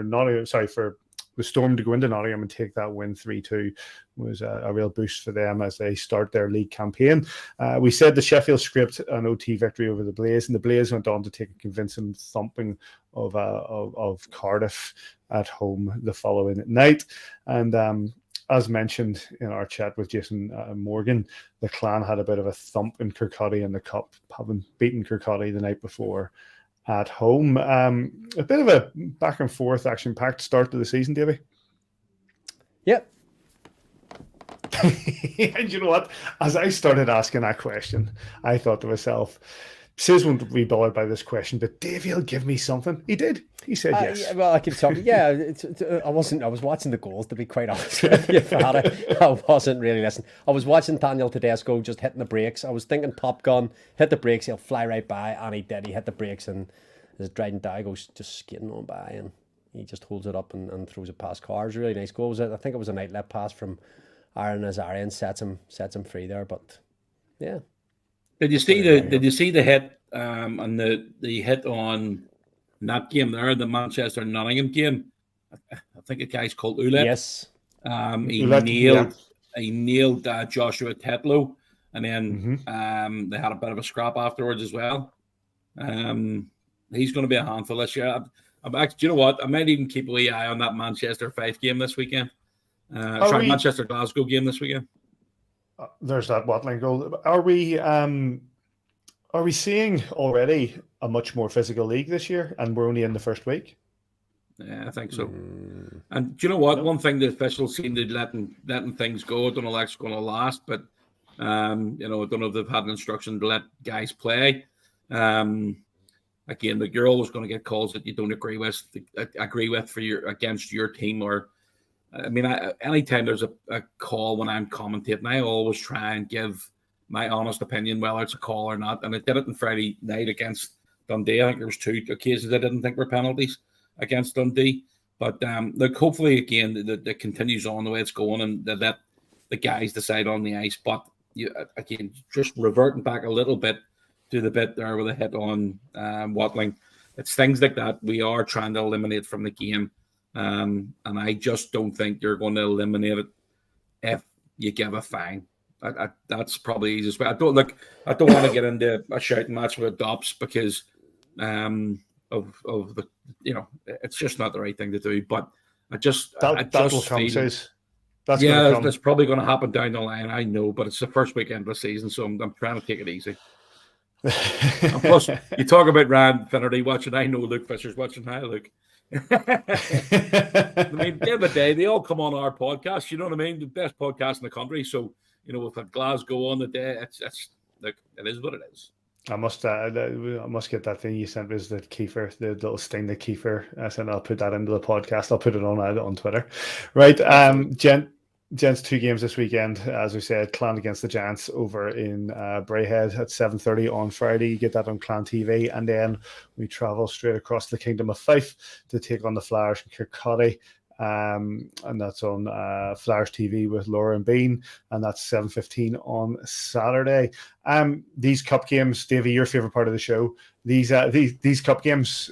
Nottingham, for the Storm to go into Nottingham and take that win 3-2 was a real boost for them as they start their league campaign. We said the Sheffield scraped an OT victory over the Blaze, and the Blaze went on to take a convincing thumping of Cardiff at home the following night. And as mentioned in our chat with Jason Morgan, the Clan had a bit of a thump in Kirkcaldy in the Cup, having beaten Kirkcaldy the night before at home. A bit of a back and forth, action-packed start to the season, Davy. Yep. And you know what? As I started asking that question, I thought to myself, Sis won't be bothered by this question, but Davy will give me something. He did. He said yes. Yeah, well, I can tell you. Yeah, I was watching the goals, to be quite honest with you, Father. I wasn't really listening. I was watching Daniel Tedesco just hitting the brakes. I was thinking Top Gun, hit the brakes, he'll fly right by, and he did. He hit the brakes, and his Dryden Die goes just skating on by, and he just holds it up and throws it past Cars. Really nice goal. I think it was a night left pass from Aaron Azarian, sets him free there. But yeah. Did you see the hit and the hit on that game there, the Manchester Nottingham game? I think a guy's called Ulet. Yes. He nailed Joshua Tetlow, and then they had a bit of a scrap afterwards as well. He's going to be a handful this year. Do you know what? I might even keep a wee eye on that Manchester Fife game this weekend. Manchester Glasgow game this weekend. There's that Watling goal. Are we seeing already a much more physical league this year, and we're only in the first week? Yeah, I think so. And do you know what? One thing the officials seem to letting things go. I don't know if that's going to last, but I don't know if they've had an instruction to let guys play. Again, you're always going to get calls that you don't agree with against your team, or I mean, anytime there's a call when I'm commentating, I always try and give my honest opinion, whether it's a call or not. And I did it on Friday night against Dundee. I think there was 2 occasions I didn't think were penalties against Dundee. But look, hopefully, again, that continues on the way it's going, and that the guys decide on the ice. But again, just reverting back a little bit to the bit there with a hit on Watling. It's things like that we are trying to eliminate from the game. And I just don't think you're going to eliminate it if you give a fine. That's probably the easiest way. I don't want to get into a shouting match with Dops because of the it's just not the right thing to do. But that's probably going to happen down the line. I know, but it's the first weekend of the season, so I'm trying to take it easy. And plus, you talk about Ryan Finnerty watching. I know Luke Fisher's watching. Hi, Luke. I mean, the other day they all come on our podcast. You know what I mean? The best podcast in the country. So we've had Glasgow on the day. It's look, it is what it is. I must get that thing you sent us, the Kiefer, the little sting that Kiefer sent. I'll put that into the podcast. I'll put it on Twitter. Right, Gents, 2 games this weekend. As we said, Clan against the Giants over in Braehead at 7:30 on Friday. You get that on Clan TV, and then we travel straight across the Kingdom of Fife to take on the Flyers in Kirkcaldy. And that's on Flyers TV with Laura and Bean, and that's 7:15 on Saturday. These cup games, Davey, your favorite part of the show. These cup games,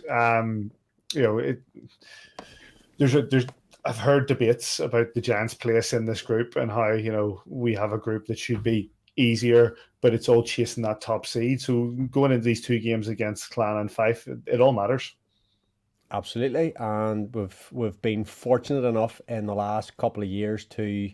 I've heard debates about the Giants' place in this group and how we have a group that should be easier, but it's all chasing that top seed. So going into these 2 games against Clan and Fife, it all matters. Absolutely, and we've been fortunate enough in the last couple of years to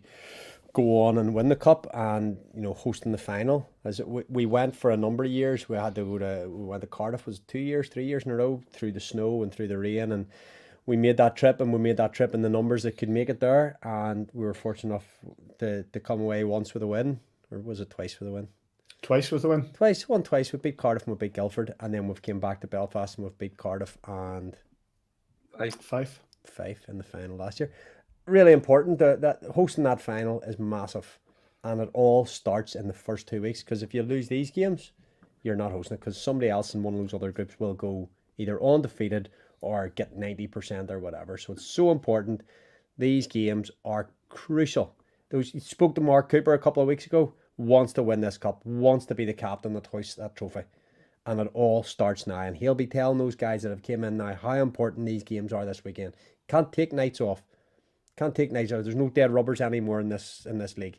go on and win the cup, and hosting the final. As we went for a number of years, we went to Cardiff, was 3 years in a row, through the snow and through the rain, and we made that trip, and we made that trip in the numbers that could make it there, and we were fortunate enough to come away once with a win, or was it twice with a win? Twice with a win. Twice. We beat Cardiff and we beat Guildford, and then we've came back to Belfast and we've beat Cardiff and Fife in the final last year. Really important. That hosting that final is massive, and it all starts in the first 2 weeks, because if you lose these games, you're not hosting it, because somebody else in one of those other groups will go either undefeated or get 90% or whatever. So it's so important. These games are crucial. You spoke to Mark Cooper a couple of weeks ago, wants to win this cup, wants to be the captain that hoists that trophy. And it all starts now. And he'll be telling those guys that have came in now how important these games are this weekend. Can't take nights off. Can't take nights off. There's no dead rubbers anymore in this league.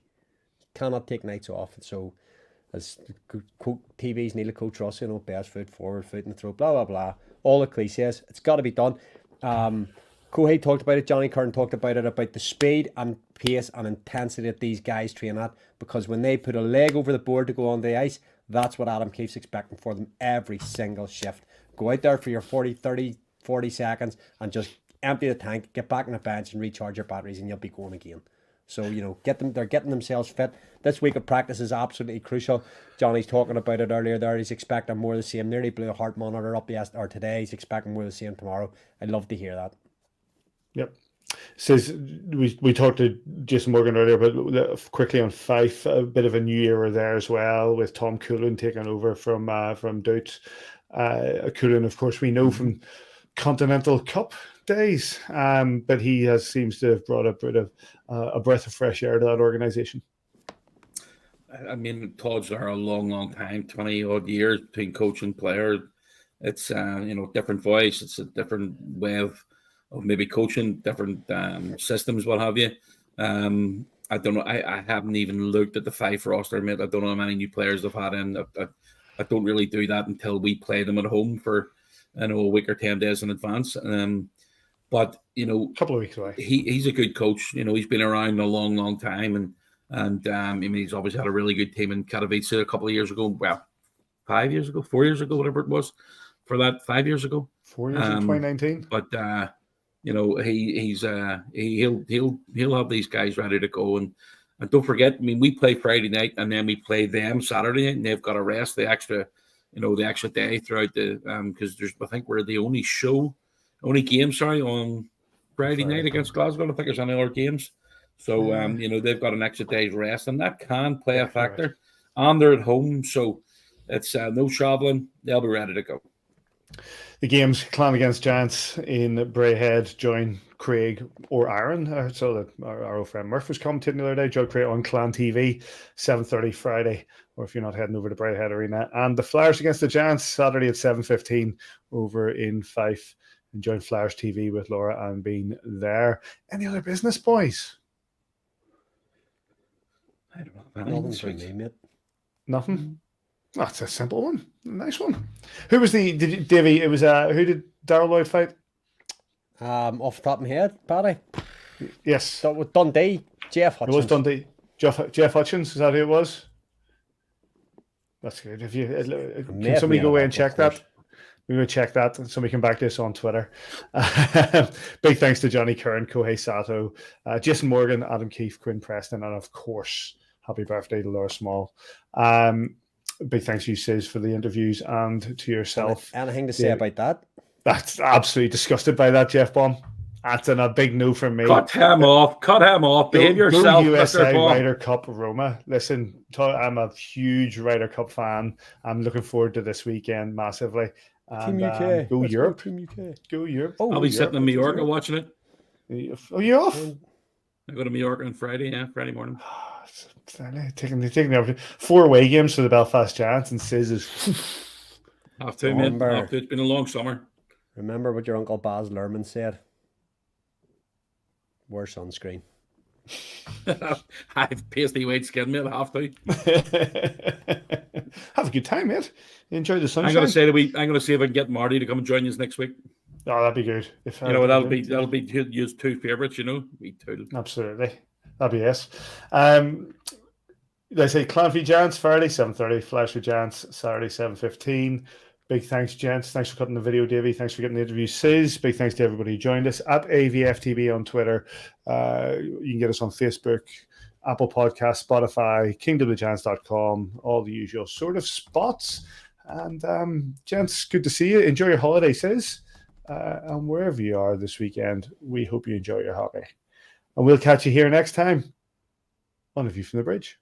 Cannot take nights off. So, as TV's Neil Coach Ross, best foot, forward foot, and throw, blah, blah, blah. All the cliches. It's got to be done. Kohei talked about it. Johnny Curran talked about it, about the speed and pace and intensity that these guys train at. Because when they put a leg over the board to go on the ice, that's what Adam Keefe's expecting for them every single shift. Go out there for your 40 seconds and just empty the tank, get back on the bench and recharge your batteries, and you'll be going again. So, they're getting themselves fit. This week of practice is absolutely crucial. Johnny's talking about it earlier there. He's expecting more of the same. Nearly blew a heart monitor up today. He's expecting more of the same tomorrow. I'd love to hear that. Yep. Says we talked to Jason Morgan earlier, but quickly on Fife, a bit of a new era there as well, with Tom Coolan taking over from Dout. Coolan, of course, we know from Continental Cup days, but he seems to have brought a breath of fresh air to that organisation. I mean, Todd's there a long time, 20 odd years between coach and player. It's different voice. It's a different way of maybe coaching, different systems, what have you. I don't know. I haven't even looked at the Fife roster, mate. I don't know how many new players they've had in. I don't really do that until we play them at home for a week or 10 days in advance. But a couple of weeks away. He's a good coach. He's been around a long time, and I mean, he's always had a really good team in Katowice a couple of years ago. Well, 5 years ago, 4 years ago, whatever it was. For that, 5 years ago. 4 years in 2019. But he'll have these guys ready to go, and don't forget. I mean, we play Friday night, and then we play them Saturday night, and they've got to rest the extra day throughout the because I think we're the only game on Friday night against Glasgow. I don't think there's any other games. So, they've got an extra day's rest, and that can play a factor. And they're at home, so it's no travelling. They'll be ready to go. The games, Clan against Giants in Braehead. Join Craig or Aaron. So that our old friend Murph was commentating the other day. Join Craig on Clan TV, 7:30 Friday, or if you're not heading over to Braehead Arena. And the Flyers against the Giants, Saturday at 7:15 over in Fife. And join Flyers TV with Laura and Bean there. Any other business, boys? I don't know. Nothing for me, mate. Nothing? That's a simple one. Nice one. Who was Davy? It was who did Darryl Lloyd fight? Off the top of my head, Paddy. Yes. That was Dundee. Jeff Hutchins. It was Dundee. Jeff Hutchins. Is that who it was? That's good. Can somebody go away and check that? We're going to check that, and somebody can back this on Twitter. Big thanks to Johnny Curran, Kohei Sato, Jason Morgan, Adam Keefe, Quinn, Preston, and of course, happy birthday to Laura Small. Big thanks to you, Sis, for the interviews, and to yourself. Anything to say about that? That's absolutely disgusted by that, Jeff Baum. That's a big no from me. Cut him off. Behave yourself, go USA Mr. Baum. Ryder Cup Roma. Listen, I'm a huge Ryder Cup fan. I'm looking forward to this weekend massively. And, Team UK. Go Europe. Team UK. Go Europe. I'll be sitting in Mallorca watching it. Oh, you're off? I go to Mallorca on Friday. Yeah, Friday morning. Taking over 4 away games for the Belfast Giants, and Sis is have to, man. Have to. It's been a long summer. Remember what your uncle Baz Luhrmann said? Wear sunscreen. I have pasty white skin, mate. I have to. Have a good time, mate. Enjoy the sunshine. I'm going to see if I can get Marty to come and join us next week. Oh, that'd be good. That'll be his 2 favourites. Me too. Absolutely, that'd be yes. They say Clan v Giants Friday 7:30, Flash v Giants Saturday 7:15. Big thanks, gents. Thanks for cutting the video, Davey. Thanks for getting the interview, Sis. Big thanks to everybody who joined us at AVFTB on Twitter. You can get us on Facebook, Apple Podcasts, Spotify, kingdomofthegiants.com, all the usual sort of spots. And gents, good to see you. Enjoy your holiday, Sis. And wherever you are this weekend, we hope you enjoy your holiday. And we'll catch you here next time on A View from the Bridge.